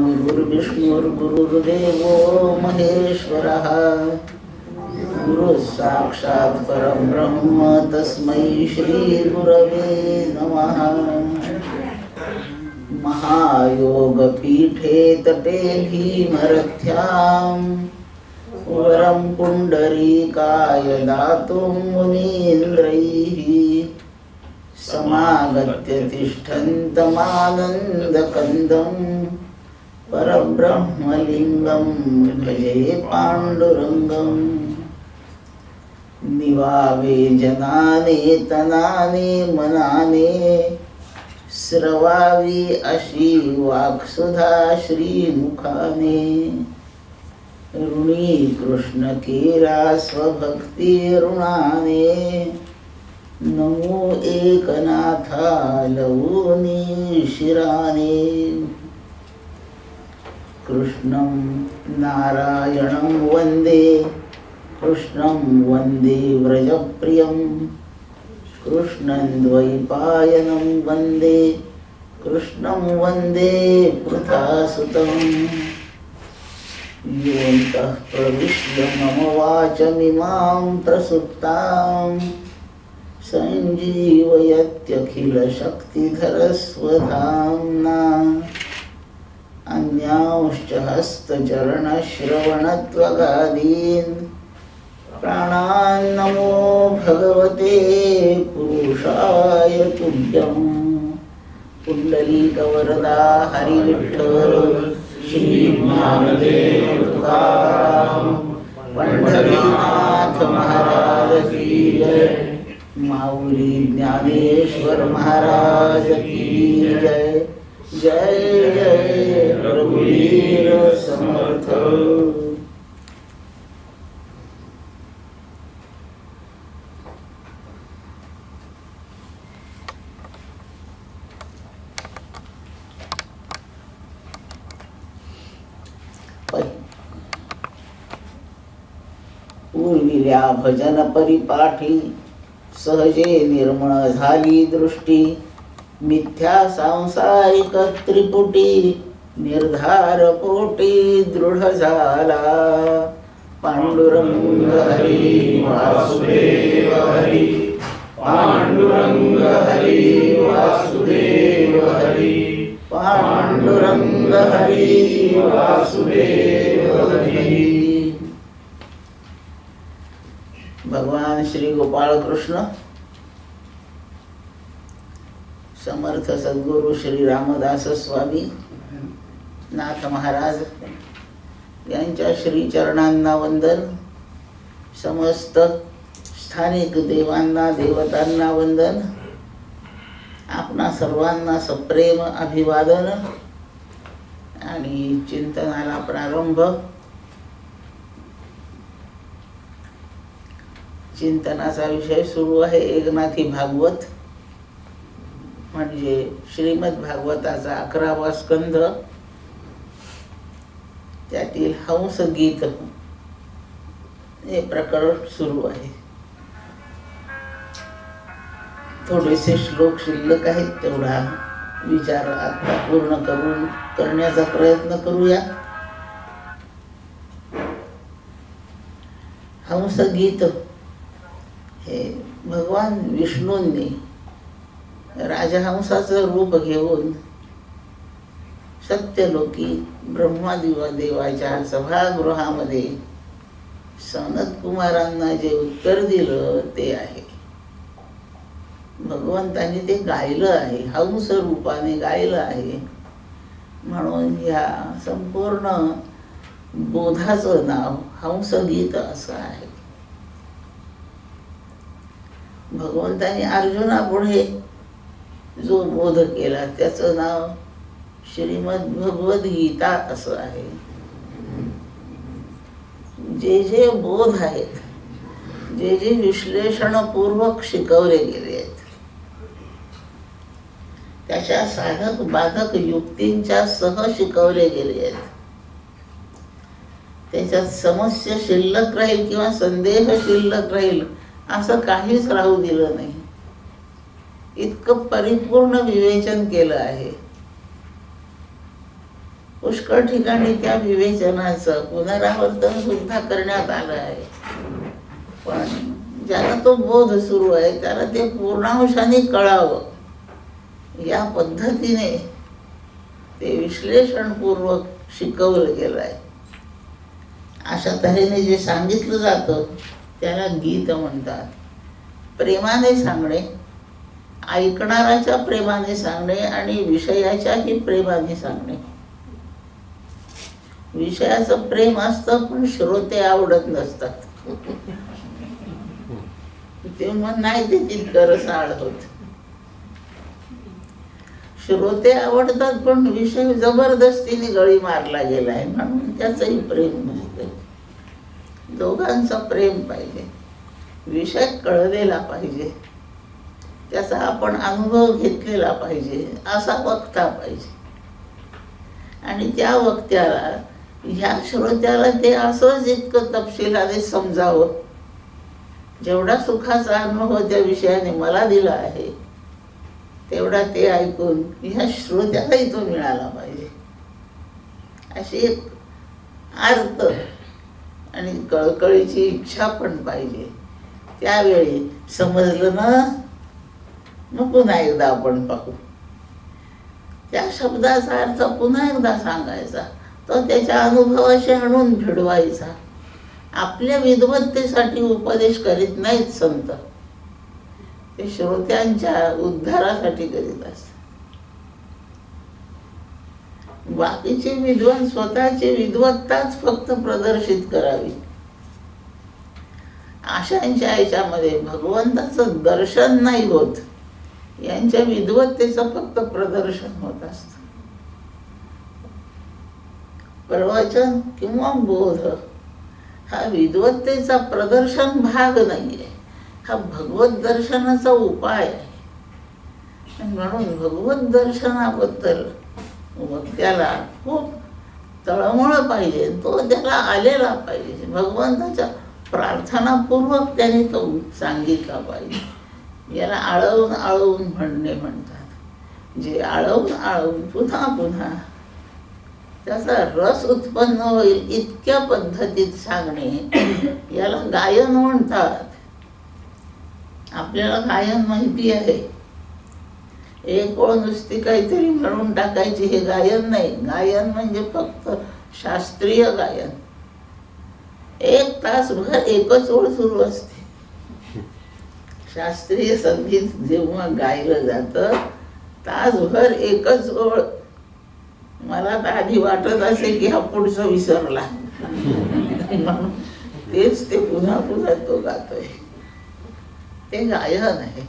गुरुर्विष्णुर्गुरुर्देवो महेश्वरः गुरु साक्षात् परं ब्रह्म तस्मै श्री गुरवे नमः। महायोगपीठे तटे भीमरथ्यां वरं पुण्डरीकाय दातुं मुनीन्द्रैः समागत्य तिष्ठन्तमानन्दकन्दं परब्रह्मलिङ्गं भजे पाण्डुरङ्गं। निवावे जनाने तनाने मनाने स्रवावी अशी वाक्सुधा श्रीमुखाने। ऋणी कृष्ण केरा स्वभक्ती ऋणाने नमो एकनाथा लवूनी शिराने। कृष्णं नारायणं वन्दे कृष्णं वन्दे व्रजप्रियं कृष्णं द्वैपायनं वन्दे कृष्णं वन्दे पृथासुतं। योऽन्तः प्रविश्य मम वाचमिमां प्रसुप्तां सञ्जीवयत्यखिलशक्तिधरस्वधाम्ना। अन्यांश्च हस्तचरणश्रवणत्वगादीन् प्राणान्नमो भगवते पुरुषाय तुभ्यं। पुण्डलीकवरदा हरिविठ्ठल श्रीज्ञानदेव तुकाराम पंढरीनाथ महाराज की जय। माऊली ज्ञानेश्वर महाराज की जय। जय जय रघुवीर समर्थ। पूर्विल्या भजन परिपाठी सहजे निर्मळ झाली दृष्टी। मिथ्या सांसारिक त्रिपुटी निर्धार पोटी दृढ झाला। पांडुरंग हरी वासुदेव हरी पांडुरंग हरी वासुदेव हरी पांडुरंग हरी वासुदेव हरी। भगवान श्री गोपाळ कृष्ण समर्थ सद्गुरु श्री रामदास स्वामी नाथ महाराज यांच्या श्री चरणांना वंदन। समस्त स्थानिक देवांना देवतांना वंदन। आपणा सर्वांना सप्रेम अभिवादन आणि चिंतनाला प्रारंभ। चिंतनाचा विषय सुरू आहे एकनाथी भागवत म्हणजे श्रीमद भागवताचा 11वा स्कंध, त्यातील हंस गीत हे प्रकरण सुरू आहे। थोडेसे श्लोक शिल्लक आहेत, तेवढा विचार आता पूर्ण करण्याचा प्रयत्न करूया। हंस गीत हे भगवान विष्णूंनी राजहंसाचं रूप घेऊन सत्यलोकी ब्रह्मदेवाच्या सभागृहामध्ये सनत कुमारांना जे उत्तर दिलं ते आहे। भगवंतांनी ते गायलं आहे, हंस रूपाने गायलं आहे। म्हणून ह्या संपूर्ण बोधाचं नाव हंसगीत असं आहे। भगवंतांनी अर्जुनापुढे जो बोध केला त्याचं नाव श्रीमद भगवत गीता असं आहे। जे जे बोध आहेत, जे जे विश्लेषणपूर्वक शिकवले गेले आहेत, त्याच्या साधक बाधक युक्तींच्या सह शिकवले गेले आहेत। त्याच्यात समस्या शिल्लक राहील किंवा संदेह शिल्लक राहील असं काहीच राहू दिलं नाही। इतकं इतकं परिपूर्ण विवेचन केलं आहे. पुष्कळ ठिकाणी त्या विवेचनाचं पुनरावर्तन सुद्धा करण्यात आलं आहे. पण ज्याला तो बोध सुरू आहे त्याला ते पूर्णांशाने कळावं या पद्धतीने ते विश्लेषणपूर्वक शिकवलं गेलं आहे. अशा तऱ्हेने जे सांगितलं जातं त्याला गीत म्हणतात. प्रेमाने सांगणे, ऐकणाराच्या प्रेमाने सांगणे आणि विषयाच्याही प्रेमाने सांगणे. विषयाचं प्रेम असतं पण श्रोते आवडत नसतात. तेव्हा नाही ते तितकं रसाळ होत. श्रोते आवडतात पण विषय जबरदस्तीने गळी मारला गेलाय म्हणून त्याचंही प्रेम नसते. दोघांचं प्रेम पाहिजे, विषय कळलेला पाहिजे, त्याचा आपण अनुभव घेतलेला पाहिजे, असा वक्ता पाहिजे. आणि त्या वक्त्याला ह्या श्रोत्याला ते असंच इतकं तपशिलाने समजावं, जेवढा सुखाचा अनुभव त्या विषयाने मला दिला आहे तेवढा ते ऐकून ह्या श्रोत्यालाही तो मिळाला पाहिजे. अशी एक अर्थ आणि कळकळीची इच्छा पण पाहिजे. त्यावेळी समजलं ना, मग पुन्हा एकदा आपण पाहू. त्या शब्दाचा अर्थ पुन्हा एकदा सांगायचा, तो त्याच्या अनुभवाशी आणून भिडवायचा. आपल्या विद्वत्तेसाठी उपदेश करीत नाहीत संत, ते श्रोत्यांच्या उद्धारासाठी करीत असतात. बाकीचे विद्वान स्वतःची विद्वत्ताच फक्त प्रदर्शित करावी, अशांच्या याच्यामध्ये भगवंताचं दर्शन नाही होत. यांच्या विद्वत्तेचं फक्त प्रदर्शन होत असतं. प्रवचन किंवा बोध हा विद्वत्तेचा प्रदर्शन भाग नाहीये, हा भगवत दर्शनाचा उपाय आहे. म्हणून भगवत दर्शनाबद्दल वक्त्याला खूप तळमळ पाहिजे, तो त्याला आलेला पाहिजे. भगवंताच्या प्रार्थनापूर्वक त्याने तो सांगितला पाहिजे. याला आळवून आळवून म्हणणे म्हणतात. जे आळवून आळवून पुन्हा पुन्हा त्याचा रस उत्पन्न होईल इतक्या पद्धतीत सांगणे याला गायन म्हणतात. आपल्याला गायन माहिती आहे. एक ओळ नुसती काहीतरी म्हणून टाकायची हे गायन नाही. गायन म्हणजे फक्त शास्त्रीय गायन. 1 तासभर एकच ओळ सुरू असते. शास्त्रीय संगीत जेव्हा गायलं जातं तासभर एकच ओळ. मला तर आधी वाटत असे की हा पुढचा विसरला, म्हणून तेच ते पुन्हा पुन्हा तो गातोय. ते गायन आहे.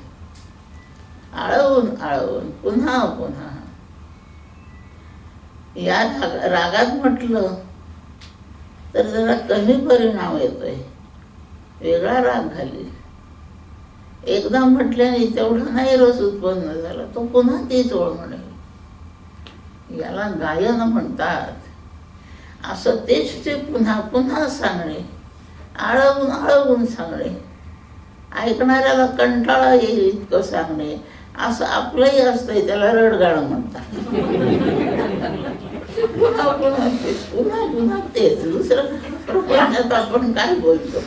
आळवून आळवून पुन्हा पुन्हा. या रागात म्हटलं तर जरा कमी परिणाम येतोय, वेगळा राग घालील. एकदा म्हटल्याने तेवढा नाही रस उत्पन्न झाला, तो पुन्हा तीच ओळ म्हणेल. याला गायन म्हणतात. असं तेच ते पुन्हा पुन्हा सांगणे, आळवून आळवून सांगणे, ऐकणाऱ्याला कंटाळा येईल इतकं सांगणे. असं आपलंही असतंय, त्याला रडगाणं म्हणतात. पुन्हा पुन्हा तेच, पुन्हा पुन्हा तेच. दुसरं प्रपंचात आपण काय बोलतो?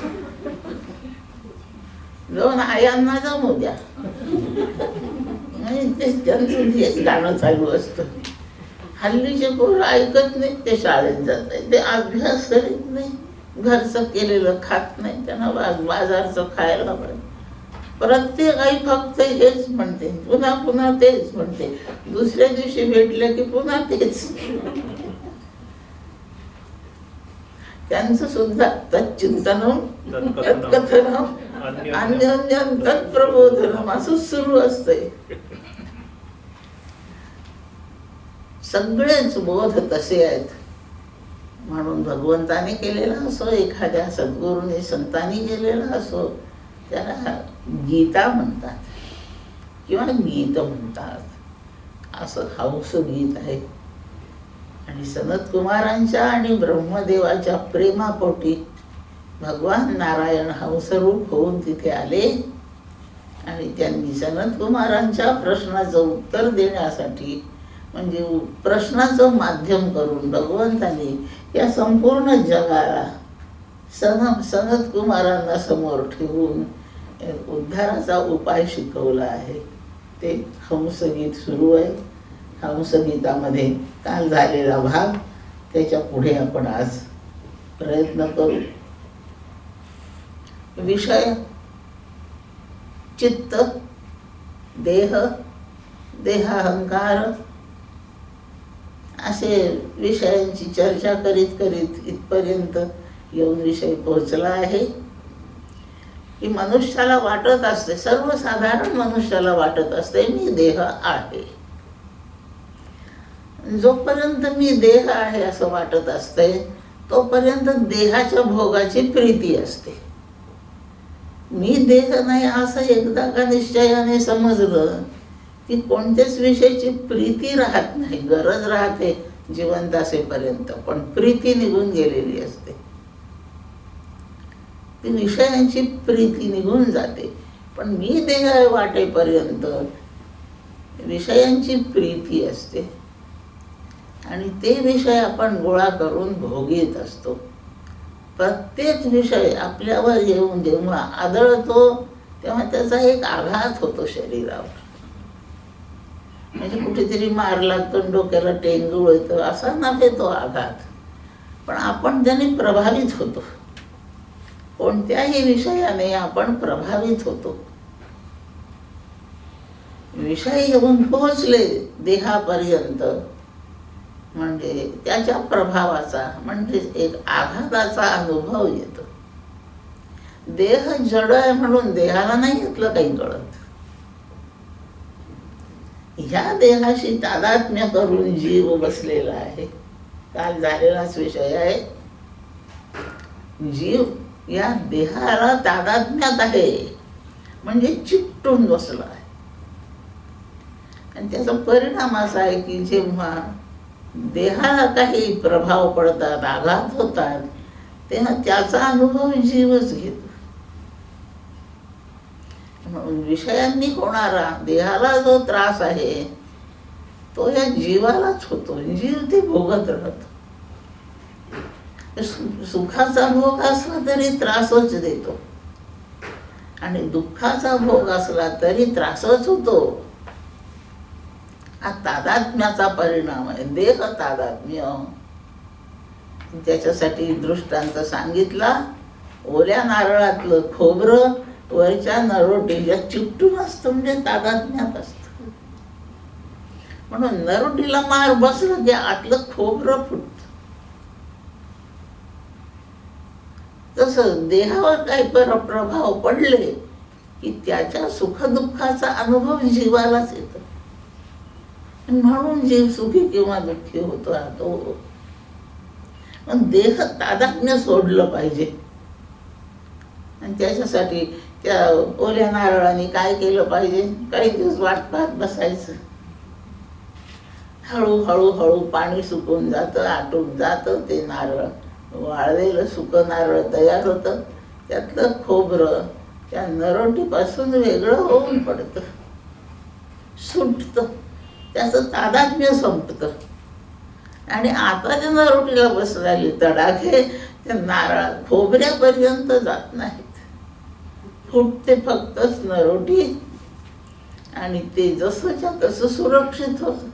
2 आयांना जमू द्या, तेच त्यांचं हेच गाणं चालू असतं. हल्लीचे पोरं ऐकत नाहीत, ते शाळेत जात आहेत, ते अभ्यास करीत नाही, घरचं केलेलं खात नाही, त्यांना बाजारचं खायला पाहिजे. प्रत्येक आई फक्त हेच म्हणते, पुन्हा पुन्हा तेच म्हणते. दुसऱ्या दिवशी भेटले की पुन्हा तेच. त्यांचं सुद्धा तच्चिंतनम तत्कथनम अन्योन्यं तत्प्रबोधनम असंच सुरू असतंय. सगळेच बोध तसे आहेत. म्हणून भगवंताने केलेला असो, एखाद्या सद्गुरूने संतांनी केलेला असो, त्याला गीता म्हणतात किंवा गीत म्हणतात. असं हौस गीत आहे. आणि सनत कुमारांच्या आणि ब्रह्मदेवाच्या प्रेमापोटी भगवान नारायण हंसरूप होऊन तिथे आले आणि त्यांनी सनत कुमारांच्या प्रश्नाचं उत्तर देण्यासाठी, म्हणजे प्रश्नाचं माध्यम करून भगवंतांनी या संपूर्ण जगाला सनत कुमारांना समोर ठेवून उद्धाराचा उपाय शिकवला आहे. ते हंसगीत सुरू आहे. हंसगीतामध्ये काल झालेला भाग, त्याच्या पुढे आपण आज प्रयत्न करू. विषय चित्त, देह, देहाहंकार असे विषयांची चर्चा करीत करीत इथपर्यंत येऊन विषय पोहोचला आहे की मनुष्याला वाटत असते, सर्वसाधारण मनुष्याला वाटत असते, मी देह आहे. जोपर्यंत मी देह आहे असं वाटत असते तोपर्यंत देहाच्या भोगाची प्रीती असते. मी देह नाही असं एकदा का निश्चयाने समजलं की कोणत्याच विषयाची प्रीती राहत नाही. गरज राहते जिवंत असेपर्यंत, पण प्रीती निघून गेलेली असते. ती विषयांची प्रीती निघून जाते. पण मी देह वाटेपर्यंत विषयांची प्रीती असते आणि ते विषय आपण गोळा करून भोगीत असतो. प्रत्येक विषय आपल्यावर येऊन जेव्हा आदळतो तेव्हा त्याचा एक आघात होतो शरीरावर. म्हणजे कुठेतरी मार लागतो, डोक्याला टेंगूळ येतो, असा नव्हे तो आघात, पण आपण त्याने प्रभावित होतो. कोणत्याही विषयाने आपण प्रभावित होतो. विषय येऊन पोहोचले देहापर्यंत म्हणजे त्याच्या प्रभावाचा, म्हणजे एक आघाताचा अनुभव येतो. देह जड आहे म्हणून देहाला नाही इथलं काही कळत. ह्या देहाशी तादात्म्य करून जीव बसलेला आहे. काल झालेलाच विषय आहे. जीव या देहाला तादात्म्यात आहे म्हणजे चिकटून बसला आहे. आणि त्याचा परिणाम असा आहे की जेव्हा देहाला काही प्रभाव पडतात, आघात होतात, तेव्हा त्याचा अनुभव जीवच घेतो. म्हणून विषयांनी होणारा देहाला जो त्रास आहे तो या जीवालाच होतो. जीव ते भोगत राहतो. सुखाचा भोग असला तरी त्रासच देतो आणि दुःखाचा भोग असला तरी त्रासच होतो. हा तादात्म्याचा परिणाम आहे. देह तादात्म्य. त्याच्यासाठी दृष्टांत सांगितला. ओल्या नारळातलं खोबरं वरच्या नरोटीला चिकटून असतं म्हणजे तादात्म्यात असतं. म्हणून नरोटीला मार बसलं की आतलं खोबरं फुटतं. तसं देहावर काही प्रभाव पडले की त्याच्या सुखदुःखाचा अनुभव जीवालाच येतो. म्हणून जीव सुखी किंवा दुःखी होत राहतो. पण देह तादात्म्य सोडलं पाहिजे. आणि त्याच्यासाठी त्या ओल्या नारळाने काय केलं पाहिजे, काही दिवस वाट पाहत बसायचं. हळूहळू हळू पाणी सुकून जातं, आटून जातं. ते नारळ वाळलेलं सुकं नारळ तयार होतं. त्यातलं खोबरं त्या नरोटीपासून वेगळं होऊन पडतं, सुटतं. त्याचं तादात्म्य संपतं. आणि आता त्या नरोटीला बसलेली तडाखे त्या नारळा खोबऱ्यापर्यंत जात नाहीत. फुटते फक्तच नरोटी आणि ते जसंच्या तसं सुरक्षित होतं.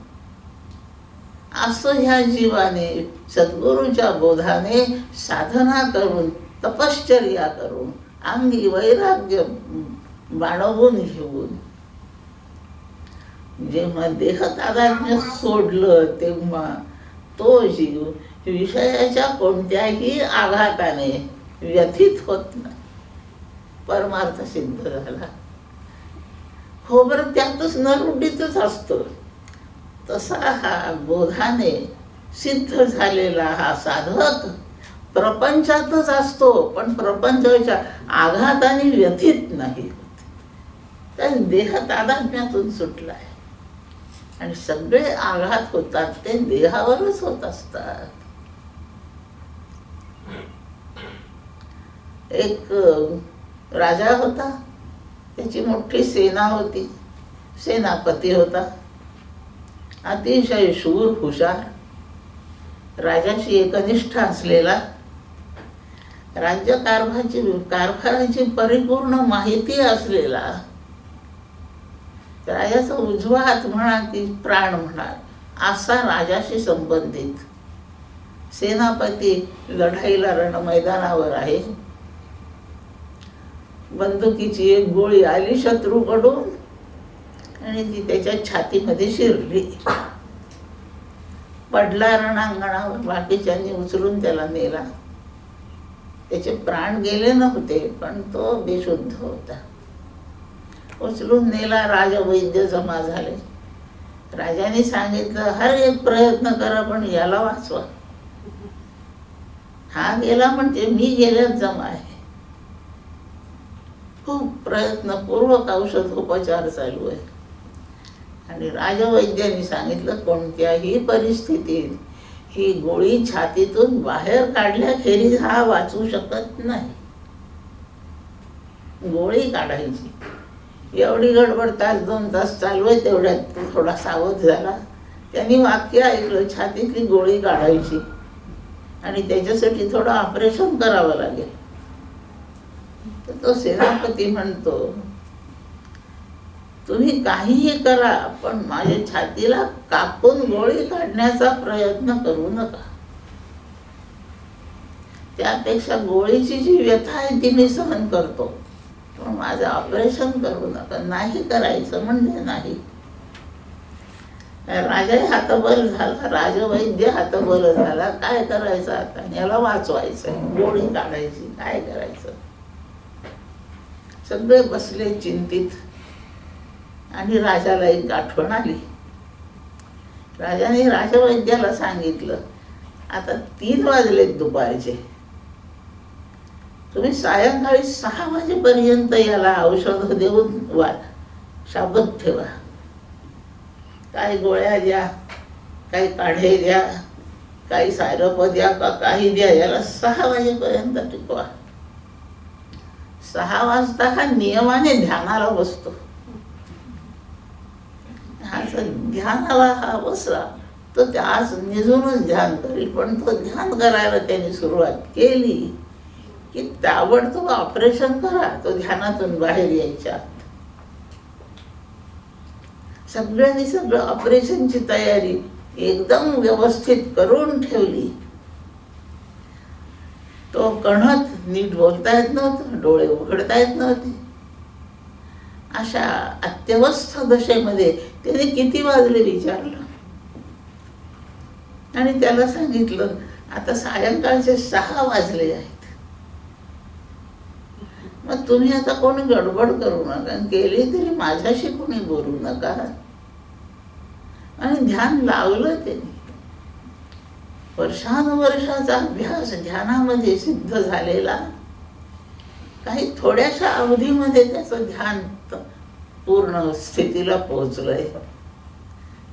असं ह्या जीवाने सद्गुरूच्या बोधाने साधना करून, तपश्चर्या करून, अंगी वैराग्य बाळगून घेऊन जेव्हा देह तादात्म्य सोडलं तेव्हा तो जीव विषयाच्या कोणत्याही आघाताने व्यथित होत नाही. परमार्थ सिद्ध झाला. खोबरं त्यातच नरोटीतच असतं. तसा हा बोधाने सिद्ध झालेला हा साधक प्रपंचातच असतो, पण प्रपंचाच्या आघाताने व्यथित नाही होत. त्या देह तादात्म्यातून सुटला आहे आणि सगळे आघात होतात ते देहावरच होत असतात. एक राजा होता. त्याची मोठी सेना होती, सेनापती होता, अतिशय शूर, हुशार, राजाशी एकनिष्ठ असलेला, राज्य कारभाराची परिपूर्ण माहिती असलेला, राजाचा उजवा हात म्हणा की प्राण म्हणा असा राजाशी संबंधित सेनापती लढाईला रणमैदानावर आहे. बंदुकीची एक गोळी आली शत्रूकडून आणि ती त्याच्या छातीमध्ये शिरली. पडला रणांगणावर. बाकीच्यांनी उचलून त्याला नेला. त्याचे प्राण गेले नव्हते पण तो बेशुद्ध होता. उचलून नेला. राजवैद्य जमा झाले. राजाने सांगितलं, हर एक प्रयत्न करा पण याला वाचवा. हा गेला म्हणजे मी गेल्यात जमा आहे. खूप प्रयत्नपूर्वक औषधोपचार चालू आहे. आणि राजवैद्यांनी सांगितलं, कोणत्याही परिस्थितीत ही गोळी छातीतून बाहेर काढल्याखेरीज हा वाचू शकत नाही. गोळी काढायची. एवढी गडबड 1-2 तास चालू आहे. तेवढ्यात तो थोडा सावध झाला. त्यांनी वाक्य ऐकलं, छातीतली गोळी काढायची आणि त्याच्यासाठी थोडं ऑपरेशन करावं लागेल. तर तो सेनापती म्हणतो, तुम्ही काहीही करा पण माझ्या छातीला कापून गोळी काढण्याचा प्रयत्न करू नका. त्यापेक्षा गोळीची जी व्यथा आहे ती मी सहन करतो, पण माझं ऑपरेशन करू नका. नाही करायचं म्हणजे नाही. राजाही हातबल झाला, राजवैद्य हातबल झाला. काय करायचं आता? याला वाचवायचं, गोळी काढायची, काय करायचं? सगळे बसले चिंतित. आणि राजाला एक आठवण आली. राजाने राजवैद्याला सांगितलं, आता 3 वाजलेत दुपारचे. तुम्ही सायंकाळी 6 वाजेपर्यंत याला औषध देऊन शाबत ठेवा. काही गोळ्या द्या, काही काढे द्या, काही सायरप द्या, काही द्या. याला 6 वाजेपर्यंत टिकवा. 6 वाजता हा नियमाने ध्यानाला बसतो. ध्यानाला हा बसला तो आज निजूनच ध्यान करेल. पण तो ध्यान करायला त्याने सुरुवात केली की ताबडतोब ऑपरेशन करा. तो ध्यानातून बाहेर यायच्या. सगळ्यांनी सगळं ऑपरेशनची तयारी एकदम व्यवस्थित करून ठेवली. तो कणत नीट बोलता येत नव्हतं, डोळे उघडता येत नव्हते. अशा अत्यवस्थ दशेमध्ये त्याने किती वाजले विचारलं आणि त्याला सांगितलं, आता सायंकाळचे 6 वाजले आहेत. मग तुम्ही आता कोणी गडबड करू नका, केली तरी माझ्याशी कोणी बोलू नका. आणि ध्यान लावलं त्याने. वर्षानुवर्षाचा अभ्यास ध्यानामध्ये सिद्ध झालेला. काही थोड्याशा अवधीमध्ये त्याचं ध्यान पूर्ण स्थितीला पोहोचलंय.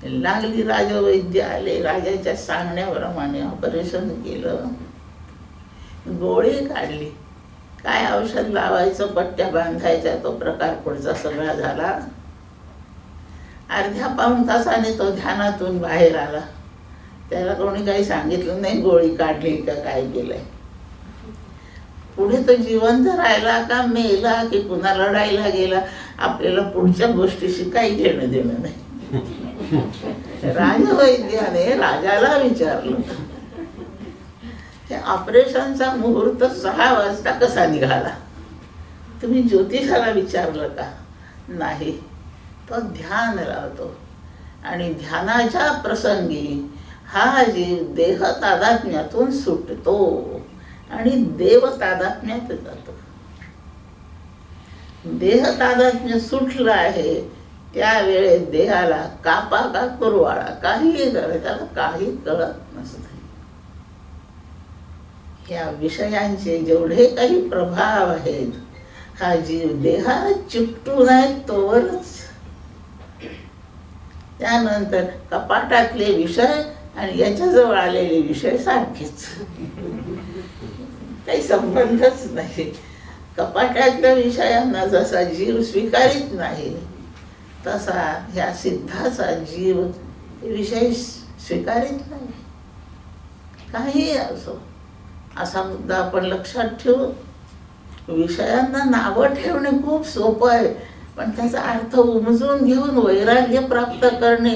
लागली. राजवैद्य आले. राजाच्या सांगण्याप्रमाणे ऑपरेशन केलं. गोळी काढली. काय औषध लावायचं, पट्ट्या बांधायच्या, तो प्रकार पुढचा सगळा झाला. अर्ध्या पाऊण तासाने तो ध्यानातून बाहेर आला. त्याला कोणी काही सांगितलं नाही गोळी काढली का काय केलंय. पुढे तो जिवंत राहिला का मेला की पुन्हा लढायला गेला, आपल्याला पुढच्या गोष्टीशी काही घेणं देणं नाही. राजवैद्याने राजाला विचारलं, हे ऑपरेशनचा मुहूर्त 6 वाजता कसा निघाला? तुम्ही ज्योतिषाला विचारलं का? नाही. तो ध्यान लावतो आणि ध्यानाच्या प्रसंगी हा जीव देह तादात्म्यातून सुटतो आणि देव तादात्म्यात जातो. देह तादात्म्य सुटलं आहे त्यावेळेस देहाला कापा का कुरवाळा काहीही कळत, त्याला काही कळत नसतं. या विषयांचे जेवढे काही प्रभाव आहेत, हा जीव देहाला चिकटू नये तोवरच. त्यानंतर कपाटातले विषय आणि याच्याजवळ आलेले विषय सारखेच, काही संबंधच नाही. कपाटातल्या विषयांना जसा जीव स्वीकारित नाही, तसा ह्या सिद्धाचा जीव विषय स्वीकारित नाही. काही असो, असा मुद्दा आपण लक्षात ठेवू. विषयांना नावं ठेवणे खूप सोपं आहे, पण त्याचा अर्थ उमजून घेऊन वैराग्य प्राप्त करणे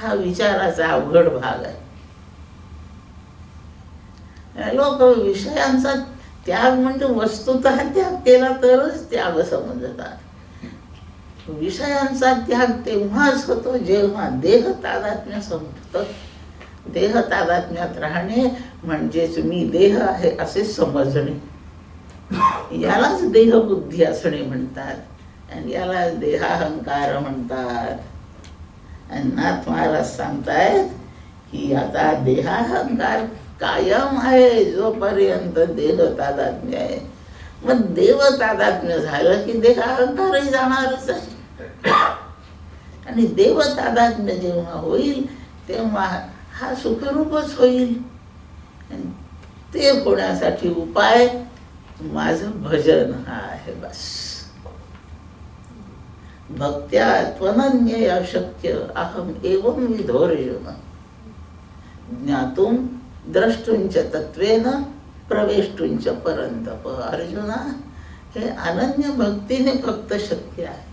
हा विचाराचा अवघड भाग आहे. लोक विषयांचा त्याग म्हणजे वस्तुतः त्याग केला तरच त्याग समजतात. विषयांचा त्याग तेव्हाच होतो जेव्हा देह तादात्म्य संपतं. देह तादात्म्यात राहणे म्हणजेच मी देह आहे असे समजणे, यालाच देहबुद्धी असणे म्हणतात, आणि याला देहाहंकार म्हणतात. आणि नाथ महाराज सांगतायत की आता देहाहंकार कायम आहे जोपर्यंत देह तादात्म्य आहे. मग देव तादात्म्य झालं की देहाहंकारही जाणारच आहे. आणि देव तादात्म्य जेव्हा होईल तेव्हा हा सुखरूपच होईल. आणि ते होण्यासाठी उपाय माझं भजन हा आहे. बस भक्त्या त्वनन्यया अशक्य अहम एवं विधोर्जुन ज्ञातुम द्रष्टुंच तत्वेन प्रवेष्टुंच परंतप. अर्जुना, हे अनन्य भक्तीने फक्त शक्य आहे.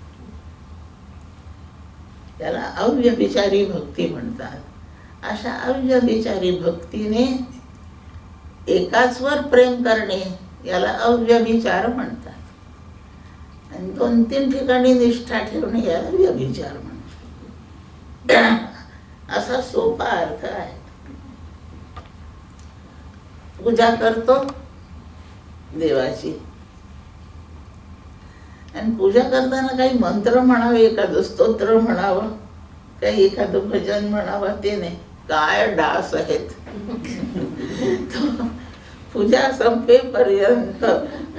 त्याला अव्यभिचारी भक्ती म्हणतात. अशा अव्यभिचारी भक्तीने एकाचवर प्रेम करणे याला अव्यभिचार म्हणतात. आणि 2-3 ठिकाणी निष्ठा ठेवणे याला व्यभिचार म्हणतात. असा सोपा अर्थ आहे. पूजा करतो देवाची, आणि पूजा करताना काही मंत्र म्हणावे, एखादं स्तोत्र म्हणावं, काही एखादं भजन म्हणावं, ते नाही. काय डास आहेत. पूजा संपेपर्यंत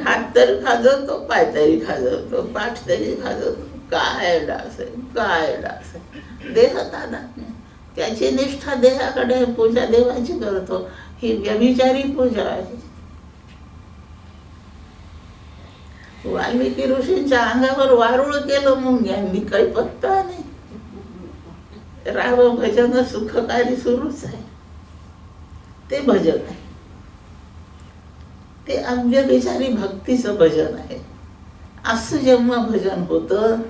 हात तरी खाजवतो, पाय तरी खाजवतो, पाठ तरी खाजवतो. काय डास आहे, काय डास आहे. देह तादात्म्य, त्याची निष्ठा देहाकडे, पूजा देवाची करतो, ही व्यभिचारी पूजा आहे. वाल्मिकी ऋषींच्या अंगावर वारुळ केलं मुंग्यांनी, काही पत्ता नाही. राव भजन सुखकारी सुरूच आहे. ते भजन आहे, ते अव्यभिचारी भक्तीचं भजन आहे. असं जेव्हा भजन होतं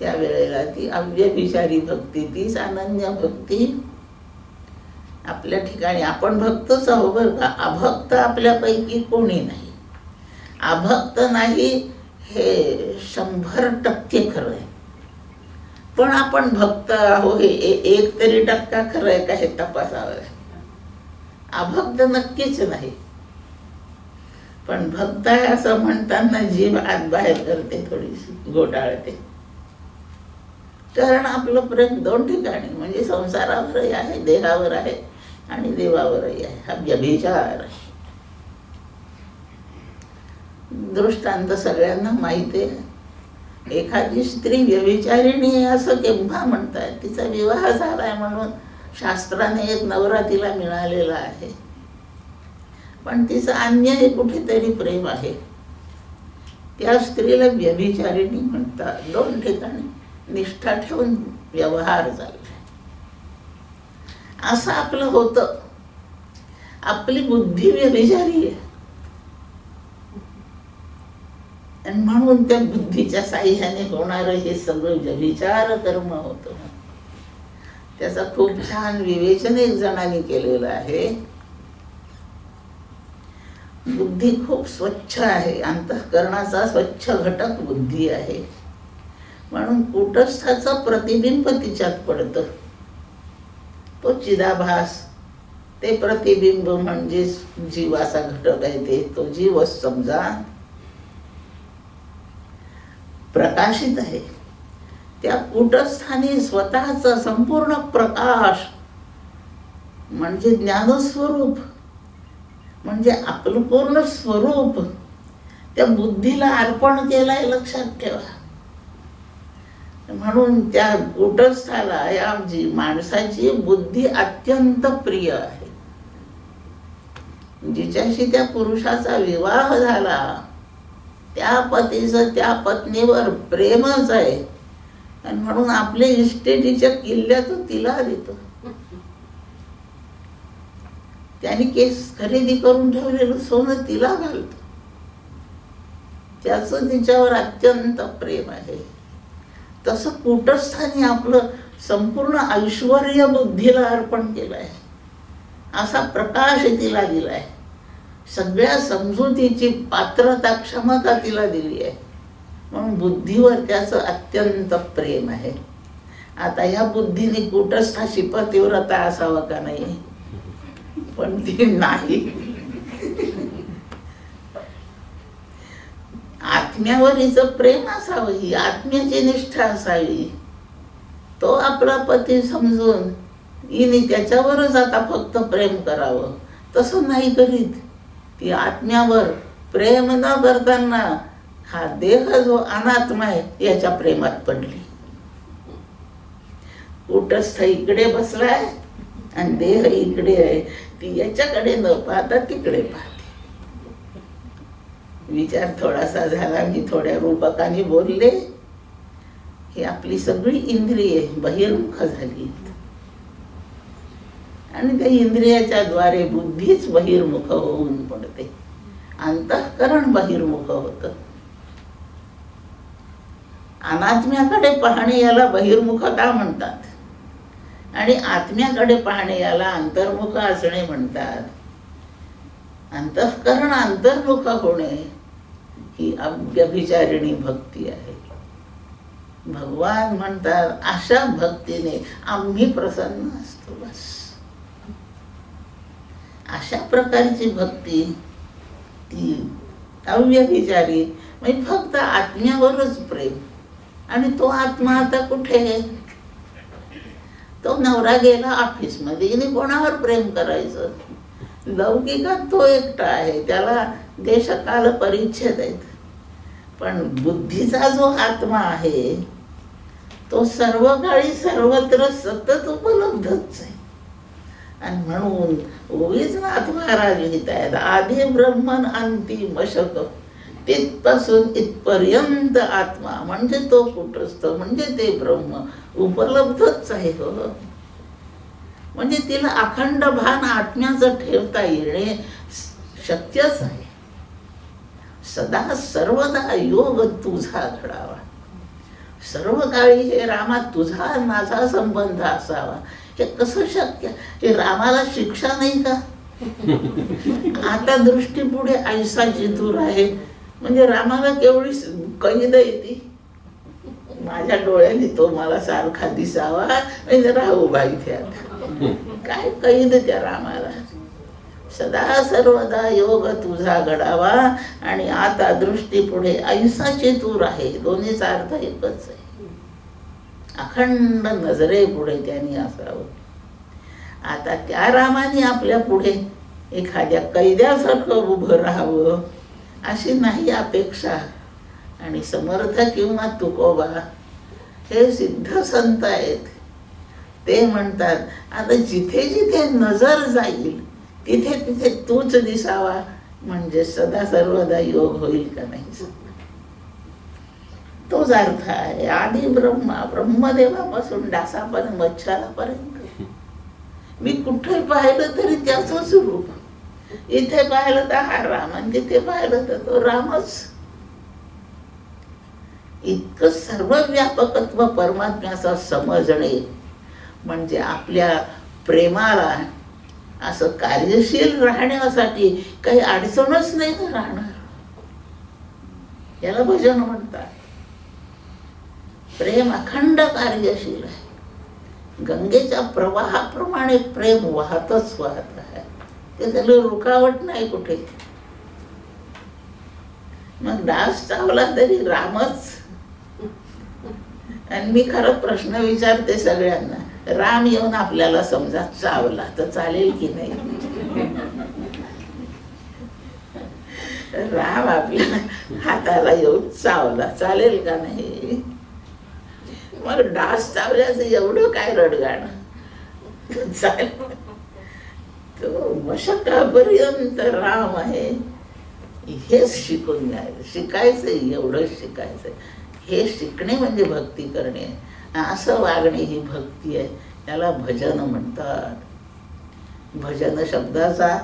त्यावेळेला ती अव्यभिचारी भक्ती, तीच अनन्य भक्ती. आपल्या ठिकाणी आपण भक्तच आहो बरं का. अभक्त आपल्यापैकी कोणी नाही. अभक्त नाही हे 100% खरं आहे. पण आपण भक्त आहो हे 1% खरं आहे का हे तपासावं. अभक्त नक्कीच नाही, पण भक्त आहे असं म्हणताना जीभ आत बाहेर करते, थोडीशी घोटाळते. कारण आपलं प्रेम 2 ठिकाणी, म्हणजे संसारावरही आहे, देहावर आहे, आणि देवावरही आहे. हा व्यभिचार आहे. दृष्टांत सगळ्यांना माहिती आहे. एखादी स्त्री व्यभिचारिणी आहे असं केव्हा म्हणतात? तिचा विवाह झालाय म्हणून शास्त्राने एक नवरा तिला मिळालेला आहे, पण तिचं अन्यही कुठेतरी प्रेम आहे. त्या स्त्रीला व्यभिचारिणी म्हणतात. 2 ठिकाणी निष्ठा ठेवून व्यवहार चाललाय. असं आपलं होतं. आपली बुद्धी व्यभिचारी आहे, आणि म्हणून त्या बुद्धीच्या साह्याने होणारं हे सगळं व्यभिचार कर्म होतं. त्याचा खूप छान विवेचन एक जणांनी केलेलं आहे. बुद्धी खूप स्वच्छ आहे, अंतःकरणाचा स्वच्छ घटक बुद्धी आहे, म्हणून कूटस्थाचं प्रतिबिंब तिच्यात पडतं. तो चिदाभास, ते प्रतिबिंब म्हणजे जीवाचा घटक आहे. तो जीवच समजा प्रकाशित आहे. त्या कूटस्थानी स्वतःचा संपूर्ण प्रकाश म्हणजे ज्ञानस्वरूप, म्हणजे आपलं पूर्ण स्वरूप त्या बुद्धीला अर्पण केलंय, लक्षात ठेवा. म्हणून त्या कूटस्थाला या माणसाची बुद्धी अत्यंत प्रिय आहे. जिच्याशी त्या पुरुषाचा विवाह झाला त्या पतीचं त्या पत्नीवर प्रेमच आहे, आणि म्हणून आपल्या इस्टेटीच्या किल्ल्यातून तिला देतो. त्याने केस खरेदी करून ठेवलेलं सोनं तिला घालतो. त्याचं तिच्यावर अत्यंत प्रेम आहे. तसं कूटस्थानी आपलं संपूर्ण ऐश्वर्य बुद्धीला अर्पण केलंय, असा प्रकाश तिला दिलाय, सगळ्या समजुतीची पात्रता क्षमता तिला दिली आहे, म्हणून बुद्धीवर त्याचं अत्यंत प्रेम आहे. आता ह्या बुद्धीने कूटस्थाशी पतिव्रता असावं का नाही, पण ती नाही. आत्म्यावर हिचं प्रेम असावं, ही आत्म्याची निष्ठा असावी. तो आपला पती समजून हिने त्याच्यावरच आता फक्त प्रेम करावं, तसं नाही करीत. ती आत्म्यावर प्रेम न करताना हा देह जो अनात्मा आहे याच्या प्रेमात पडली. कूटस्थ इकडे बसलाय आणि देह इकडे आहे, ती याच्याकडे न पाहता तिकडे पाहते. विचार थोडासा झाला, मी थोड्या रूपकाने बोलले, ही आपली सगळी इंद्रिये बहिर्मुख झाली, आणि त्या इंद्रियाच्या द्वारे बुद्धीच बहिर्मुख होऊन पडते, अंतःकरण बहिर्मुख होत. अनात्म्याकडे पाहणे याला बहिर्मुखता म्हणतात, आणि आत्म्याकडे पाहणे याला अंतर्मुख असणे म्हणतात. अंतःकरण अंतर्मुख होणे ही अव्यभिचारिणी भक्ती आहे. भगवान म्हणतात अशा भक्तीने आम्ही प्रसन्न असतो. बस अशा प्रकारची भक्ती ती अव्यभिचारी, म्हणजे फक्त आत्म्यावरच प्रेम. आणि तो आत्मा आता कुठे? तो नवरा गेला ऑफिसमध्ये, हिने कोणावर प्रेम करायचं? लौकिकात तो एकटा आहे, त्याला देशकाल परिच्छेद आहेत. पण बुद्धीचा जो आत्मा आहे तो सर्व काळी सर्वत्र सतत उपलब्धच आहे. आणि म्हणून ओवीजनाथ महाराज लिहितायत, आधी ब्रह्मन अंती मशक, तिथपासून इथपर्यंत आत्मा म्हणजे तो कूटस्थ, म्हणजे ते ब्रह्म उपलब्धच आहे. हो, म्हणजे तिला अखंड भान आत्म्याचं ठेवता येणे शक्यच आहे. सदा सर्वदा योग तुझा घडावा, सर्व काळी हे रामा तुझा माझा संबंध असावा. हे कसं शक्य? हे रामाला शिक्षा नाही का? आता दृष्टी पुढे ऐसाची दूर आहे, म्हणजे रामाला केवढी कैद येते. माझ्या डोळ्याने तो मला सारखा दिसावा, म्हणजे राहू बाई इथे. आता काय कैद त्या रामाला? सदा सर्वदा योग तुझा घडावा, आणि आता दृष्टी पुढे ऐसाची दूर आहे. दोन्हीचा अर्थ एकच आहे. अखंड नजरे पुढे त्यांनी असावं. आता त्या रामाने आपल्या पुढे एखाद्या कैद्यासारखं उभं राहावं अशी नाही अपेक्षा. आणि समर्थ किंवा तुकोबा हे सिद्ध संत आहेत, ते म्हणतात आता जिथे जिथे नजर जाईल तिथे तिथे तूच दिसावा, म्हणजे सदा सर्वदा योग होईल का नाही? तोच अर्थ आहे. आधी ब्रह्मा, ब्रह्मदेवापासून डासापर्यंत मच्छरापर्यंत मी कुठे पाहिलं तरी त्याचंच रूप. इथे पाहिलं तर हा राम, आणि तिथे पाहिलं तर तो रामच. इतकं सर्व व्यापकत्व परमात्म्याचा समजणे म्हणजे आपल्या प्रेमाला असं कार्यशील राहण्यासाठी काही अडचणच नाही ना राहणार. याला भजन म्हणतात. प्रेम अखंड कार्यशील आहे. गंगेच्या प्रवाहाप्रमाणे प्रेम वाहतच वाहत आहे. त्याला रुकावट नाही कुठे. मग डास चावला तरी रामच. आणि मी खरं प्रश्न विचारते सगळ्यांना, राम येऊन आपल्याला समजा चावला तर चालेल की नाही? राम आपल्या हाताला येऊन चावला चालेल का नाही? मग डास चावल्याचं एवढं काय रडगाणं? चालेल. तो मशकापर्यंत राम आहे, हेच शिकून घ्यायचं, शिकायचं, एवढंच शिकायचं. हे शिकणे म्हणजे भक्ती करणे, असं वागणे ही भक्ती आहे. त्याला भजन म्हणतात. भजन शब्दाचा